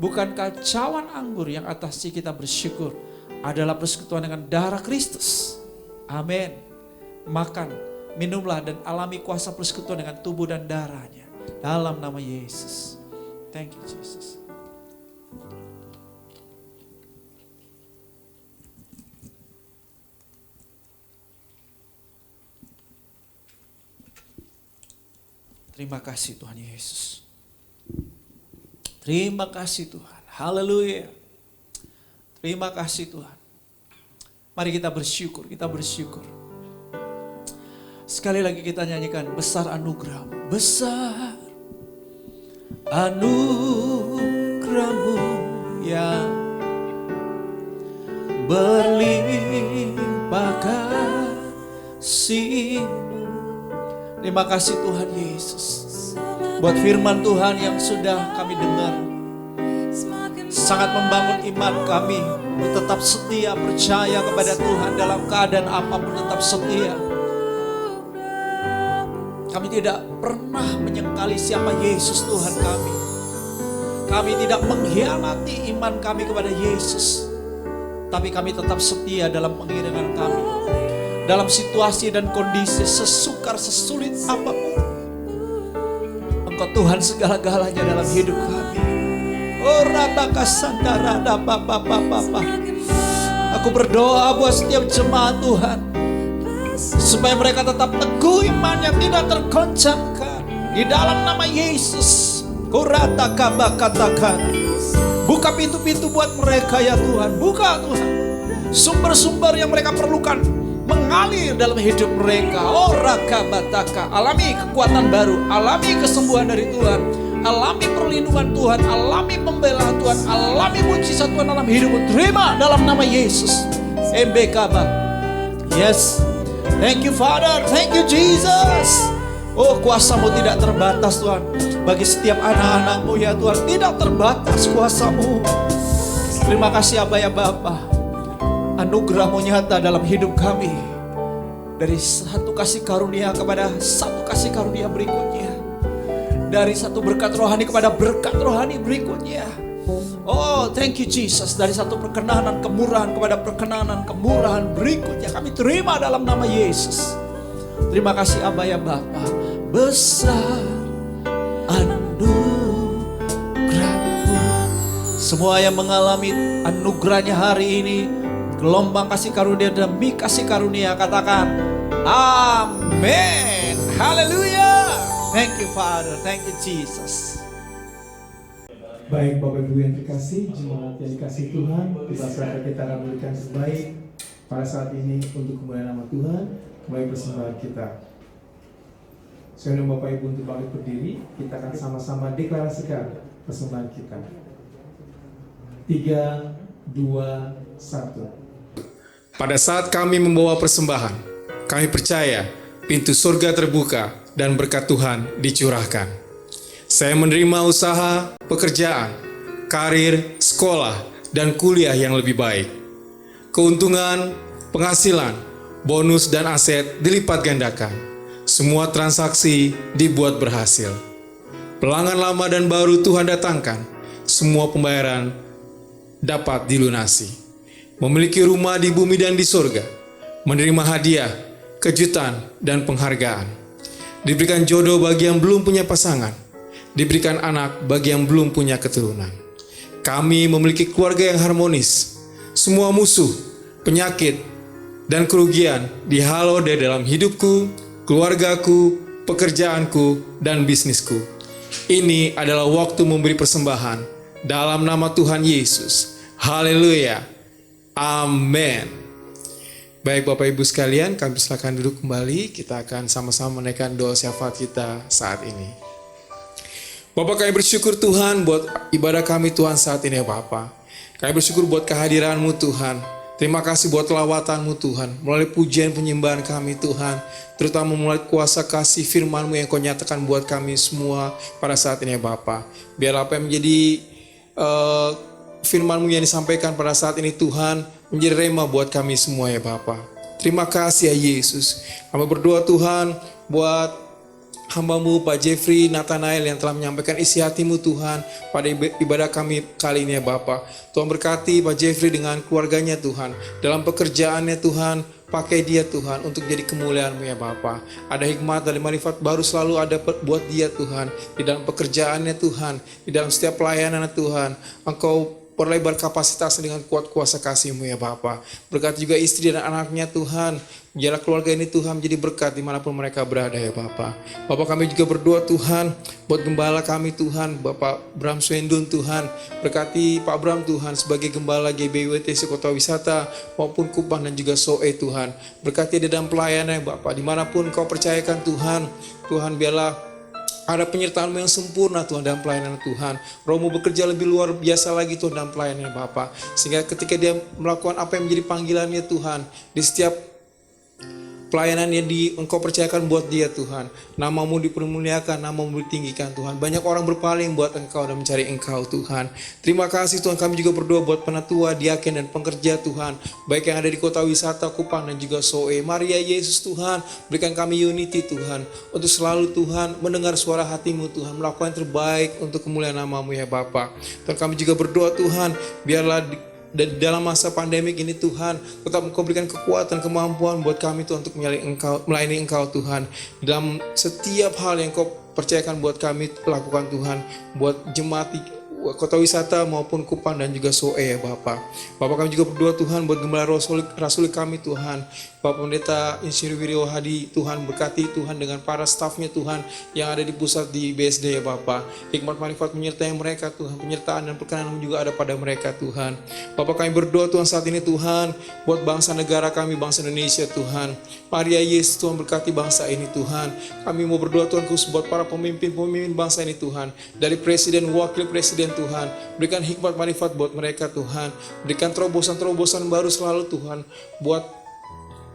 Bukankah cawan anggur yang atasnya kita bersyukur adalah persekutuan dengan darah Kristus. Amin. Makan, minumlah dan alami kuasa persekutuan dengan tubuh dan darahnya. Dalam nama Yesus. Thank you Jesus. Terima kasih Tuhan Yesus. Terima kasih Tuhan. Haleluya. Terima kasih Tuhan. Mari kita bersyukur, kita bersyukur. Sekali lagi kita nyanyikan besar anugerah-Mu. Besar anugerah-Mu yang berlimpah kasih-Mu. Terima kasih Tuhan Yesus. Buat firman Tuhan yang sudah kami dengar. Sangat membangun iman kami. Tetap setia percaya kepada Tuhan dalam keadaan apapun, tetap setia. Kami tidak pernah menyangkali siapa Yesus Tuhan kami. Kami tidak mengkhianati iman kami kepada Yesus. Tapi kami tetap setia dalam pengiringan kami. Dalam situasi dan kondisi sesukar, sesulit apapun. Engkau Tuhan segala-galanya dalam hidup kami. Oh Rabakasandara Rabababababa. Aku berdoa buat setiap jemaat Tuhan. Supaya mereka tetap teguh imannya, tidak tergoncangkan. Di dalam nama Yesus. Kuratakabakatakan. Buka pintu-pintu buat mereka ya Tuhan. Buka Tuhan. Sumber-sumber yang mereka perlukan mengalir dalam hidup mereka. Oh rakabataka. Alami kekuatan baru. Alami kesembuhan dari Tuhan. Alami perlindungan Tuhan. Alami pembelaan Tuhan. Alami mujizat Tuhan dalam hidupmu. Terima dalam nama Yesus. MBKB. Yes. Thank you Father, thank you Jesus. Oh kuasa-Mu tidak terbatas Tuhan. bagi setiap anak-anak-Mu ya Tuhan. Tidak terbatas kuasa-Mu. Terima kasih Aba ya Bapa. Anugerah-Mu nyata dalam hidup kami. Dari satu kasih karunia kepada satu kasih karunia berikutnya. Dari satu berkat rohani kepada berkat rohani berikutnya. Oh, thank you Jesus. Dari satu perkenanan kemurahan kepada perkenanan kemurahan berikutnya. Kami terima dalam nama Yesus. Terima kasih Aba ya Bapa. Besar anugerah-Mu. Semua yang mengalami anugerahnya hari ini, gelombang kasih karunia demi kasih karunia, katakan amin. Haleluya. Thank you Father, thank you Jesus. Baik Bapak Ibu yang terkasih, jemaat yang dikasih Tuhan, kita serahkan, kita akan memberikan terbaik pada saat ini untuk kemuliaan nama Tuhan, melalui persembahan kita. Saya undang Bapak Ibu untuk bangkit berdiri, kita akan sama-sama deklarasikan persembahan kita. 3, 2, 1. Pada saat kami membawa persembahan, kami percaya pintu surga terbuka dan berkat Tuhan dicurahkan. Saya menerima usaha, pekerjaan, karir, sekolah, dan kuliah yang lebih baik. Keuntungan, penghasilan, bonus, dan aset dilipat gandakan. Semua transaksi dibuat berhasil. Pelanggan lama dan baru Tuhan datangkan. Semua pembayaran dapat dilunasi. Memiliki rumah di bumi dan di surga. Menerima hadiah, kejutan, dan penghargaan. Diberikan jodoh bagi yang belum punya pasangan. Diberikan anak bagi yang belum punya keturunan. Kami memiliki keluarga yang harmonis. Semua musuh, penyakit, dan kerugian dihalau dari dalam hidupku, keluargaku, pekerjaanku, dan bisnisku. Ini adalah waktu memberi persembahan dalam nama Tuhan Yesus. Haleluya. Amin. Baik Bapak Ibu sekalian, kami silakan duduk kembali. Kita akan sama-sama menaikkan doa syafaat kita saat ini. Bapak, kami bersyukur Tuhan buat ibadah kami Tuhan saat ini ya Bapak. Kami bersyukur buat kehadiran-Mu Tuhan. Terima kasih buat lawatan-Mu Tuhan. Melalui pujian penyembahan kami Tuhan. Terutama melalui kuasa kasih firman-Mu yang Kau nyatakan buat kami semua pada saat ini ya Bapak. Biar apa yang menjadi firman-Mu yang disampaikan pada saat ini Tuhan menjadi rema buat kami semua ya Bapa. Terima kasih ya Yesus. Kami berdoa Tuhan buat hamba-Mu Pak Jeffrey Nathanael yang telah menyampaikan isi hati-Mu Tuhan pada ibadah kami kali ini ya Bapa. Tuhan berkati Pak Jeffrey dengan keluarganya Tuhan. Dalam pekerjaannya Tuhan, pakai dia Tuhan untuk jadi kemuliaan-Mu ya Bapa. Ada hikmat dan marifat baru selalu ada buat dia Tuhan. Di dalam pekerjaannya Tuhan, di dalam setiap pelayanan Tuhan, Engkau perlebar kapasitasnya dengan kuat kuasa kasih-Mu ya Bapa. Berkati juga istri dan anaknya Tuhan. Biarlah keluarga ini Tuhan menjadi berkat dimanapun mereka berada ya Bapa. Bapak, kami juga berdoa Tuhan buat gembala kami Tuhan, Bapak Bram Swendun Tuhan. Berkati Pak Bram Tuhan sebagai gembala GBWTC Kota Wisata maupun Kupang dan juga SOE Tuhan. Berkati di dalam pelayanan ya Bapak, dimanapun Kau percayakan Tuhan. Tuhan biarlah ada penyertaan-Mu yang sempurna Tuhan dalam pelayanan Tuhan. Roh-Mu bekerja lebih luar biasa lagi Tuhan dalam pelayanan Bapa. Sehingga ketika dia melakukan apa yang menjadi panggilannya Tuhan, di setiap pelayanan yang Engkau percayakan buat dia Tuhan, nama-Mu dipermuliakan, nama-Mu ditinggikan Tuhan. Banyak orang berpaling buat Engkau dan mencari Engkau Tuhan. Terima kasih Tuhan. Kami juga berdoa buat penatua, diaken dan pekerja Tuhan, baik yang ada di Kota Wisata Kupang dan juga SOE. Mari ya Yesus Tuhan, berikan kami unity Tuhan, untuk selalu Tuhan mendengar suara hati-Mu Tuhan, melakukan yang terbaik untuk kemuliaan nama-Mu ya Bapa. Tuhan, kami juga berdoa Tuhan, biarlah dan dalam masa pandemik ini Tuhan, tetap Engkau berikan kekuatan, kemampuan buat kami Tuhan untuk melayani Engkau Tuhan. Dalam setiap hal yang Engkau percayakan buat kami lakukan Tuhan, buat jemaat Kota Wisata maupun Kupang dan juga SOE ya Bapak. Bapak, kami juga berdoa Tuhan buat gembala rasuli kami Tuhan, Bapak Pendeta Insinyur Wiryo Hadi Tuhan, berkati Tuhan dengan para stafnya Tuhan yang ada di pusat di BSD ya Bapak. Hikmat marifat menyertai mereka Tuhan, penyertaan dan perkenanan juga ada pada mereka Tuhan. Bapak, kami berdoa Tuhan saat ini Tuhan buat bangsa negara kami, bangsa Indonesia Tuhan. Mari ya Yesus Tuhan, berkati bangsa ini Tuhan. Kami mau berdoa Tuhan khusus buat para pemimpin bangsa ini Tuhan, dari presiden, wakil presiden Tuhan, berikan hikmat marifat buat mereka Tuhan, berikan terobosan-terobosan baru selalu Tuhan, buat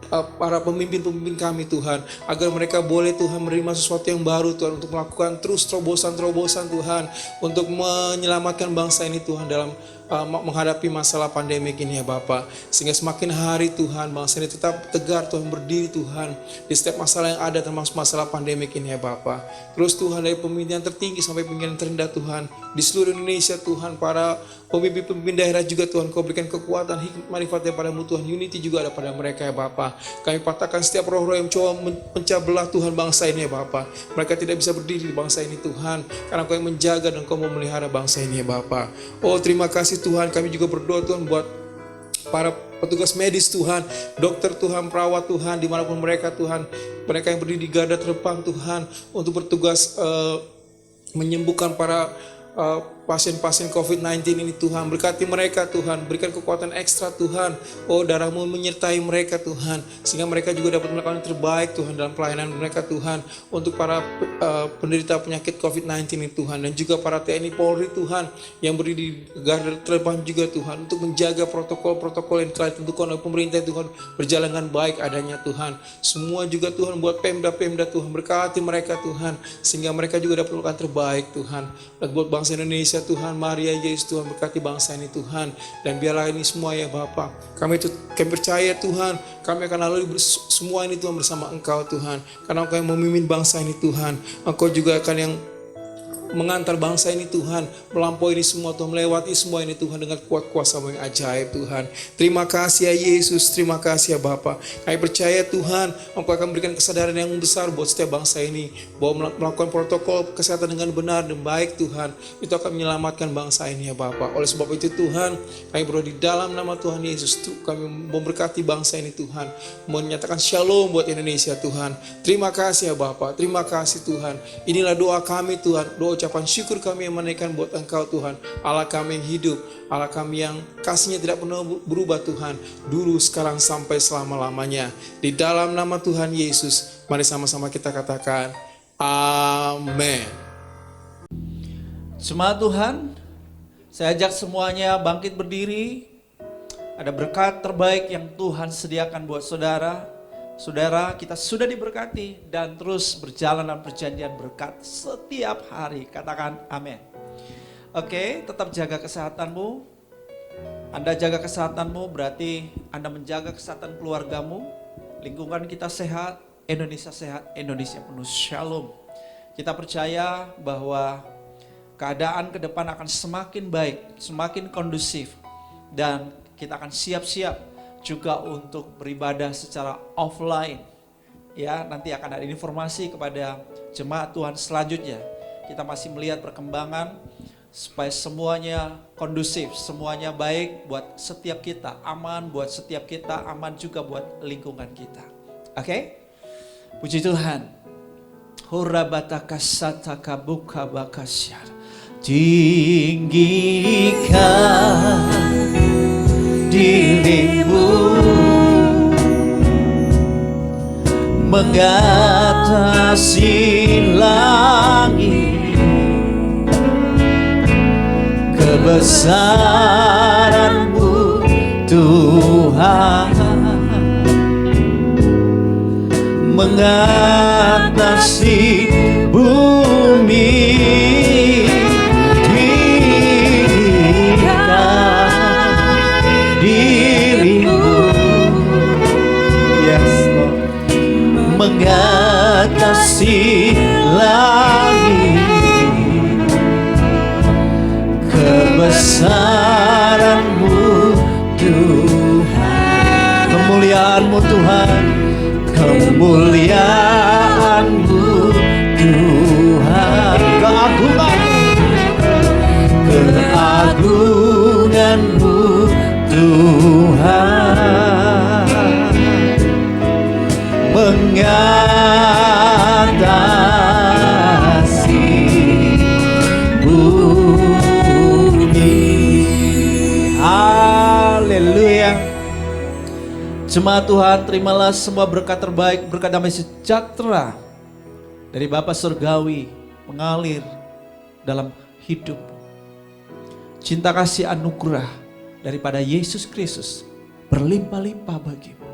para pemimpin-pemimpin kami Tuhan, agar mereka boleh Tuhan menerima sesuatu yang baru Tuhan, untuk melakukan terus terobosan-terobosan Tuhan, untuk menyelamatkan bangsa ini Tuhan dalam menghadapi masalah pandemik ini ya Bapa. Sehingga semakin hari Tuhan bangsa ini tetap tegar Tuhan, berdiri Tuhan di setiap masalah yang ada, termasuk masalah pandemik ini ya Bapa. Terus Tuhan, dari pemimpinan tertinggi sampai pimpinan terendah Tuhan di seluruh Indonesia Tuhan, para pemimpin daerah juga Tuhan, Kau berikan kekuatan, hikmat, marifat daripada-Mu Tuhan, unity juga ada pada mereka ya Bapa. Kami patahkan setiap roh-roh yang mencoba mencah belah Tuhan bangsa ini ya Bapa. Mereka tidak bisa berdiri di bangsa ini Tuhan, karena Kau yang menjaga dan Kau memelihara bangsa ini ya Bapa. Oh terima kasih Tuhan, kami juga berdoa Tuhan buat para petugas medis Tuhan, dokter Tuhan, perawat Tuhan, dimanapun mereka Tuhan, mereka yang berdiri di garda terdepan Tuhan, untuk bertugas menyembuhkan para pasien-pasien COVID-19 ini Tuhan. Berkati mereka Tuhan, berikan kekuatan ekstra Tuhan. Oh darah-Mu menyertai mereka Tuhan, sehingga mereka juga dapat melakukan yang terbaik Tuhan dalam pelayanan mereka Tuhan, untuk para penderita penyakit COVID-19 ini Tuhan, dan juga para TNI Polri Tuhan yang berdiri di garda terdepan juga Tuhan, untuk menjaga protokol-protokol yang telah ditentukan oleh pemerintah Tuhan berjalan dengan baik adanya Tuhan. Semua juga Tuhan buat Pemda Tuhan, berkati mereka Tuhan, sehingga mereka juga dapat melakukan terbaik Tuhan. Dan buat bangsa Indonesia Tuhan, mari ya Yesus Tuhan, berkati bangsa ini Tuhan, dan biarlah ini semua ya Bapa. Kami percaya Tuhan, kami akan lalui semua ini Tuhan bersama Engkau Tuhan, karena Engkau yang memimpin bangsa ini Tuhan. Engkau juga akan yang mengantar bangsa ini Tuhan, melampaui ini semua Tuhan, melewati semua ini Tuhan dengan kuat kuasa-Mu yang ajaib Tuhan. Terima kasih ya Yesus, terima kasih ya Bapa. Kami percaya Tuhan, Engkau akan berikan kesadaran yang besar buat setiap bangsa ini, bahwa melakukan protokol kesehatan dengan benar dan baik Tuhan, itu akan menyelamatkan bangsa ini ya Bapa. Oleh sebab itu Tuhan, kami berdoa di dalam nama Tuhan Yesus, kami memberkati bangsa ini Tuhan, menyatakan shalom buat Indonesia Tuhan. Terima kasih ya Bapa, terima kasih Tuhan. Inilah doa kami Tuhan, doa ucapan syukur kami yang menaikkan buat Engkau Tuhan, Allah kami yang hidup, Allah kami yang kasih-Nya tidak pernah berubah Tuhan, dulu, sekarang, sampai selama-lamanya. Di dalam nama Tuhan Yesus, mari sama-sama kita katakan amin. Jemaat Tuhan, saya ajak semuanya bangkit berdiri. Ada berkat terbaik yang Tuhan sediakan buat saudara. Saudara, kita sudah diberkati dan terus berjalan dalam perjanjian berkat setiap hari. Katakan amin. Oke, tetap jaga kesehatanmu. Anda jaga kesehatanmu berarti Anda menjaga kesehatan keluargamu. Lingkungan kita sehat, Indonesia penuh shalom. Kita percaya bahwa keadaan ke depan akan semakin baik, semakin kondusif. Dan kita akan siap-siap juga untuk beribadah secara offline. Ya, nanti akan ada informasi kepada jemaat Tuhan selanjutnya. Kita masih melihat perkembangan supaya semuanya kondusif, semuanya baik buat setiap kita, aman buat setiap kita, aman juga buat lingkungan kita. Oke? Puji Tuhan. Hurabatakasataka buka bakasyar. Tinggikan dirimu mengatasi langit, kebesaran-Mu Tuhan mengatasi bumi. Mengatasi langit, kebesaran-Mu Tuhan, kemuliaan-Mu Tuhan, kemuliaan-Mu Tuhan, keagungan-Mu Tuhan, mengatasi bumi. Haleluya. Jemaat Tuhan, terimalah semua berkat terbaik, berkat damai sejahtera dari Bapa Surgawi mengalir dalam hidup. Cinta kasih anugerah daripada Yesus Kristus berlimpah-limpah bagimu.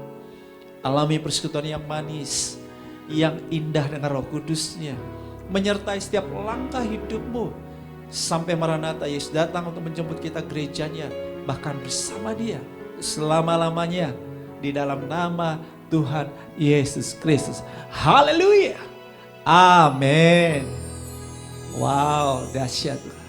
Alami persekutuan yang manis, yang indah dengan Roh Kudus-Nya, menyertai setiap langkah hidupmu sampai Maranatha Yesus datang untuk menjemput kita gerejanya, bahkan bersama Dia selama-lamanya di dalam nama Tuhan Yesus Kristus. Haleluya. Amin. Wow, dahsyat.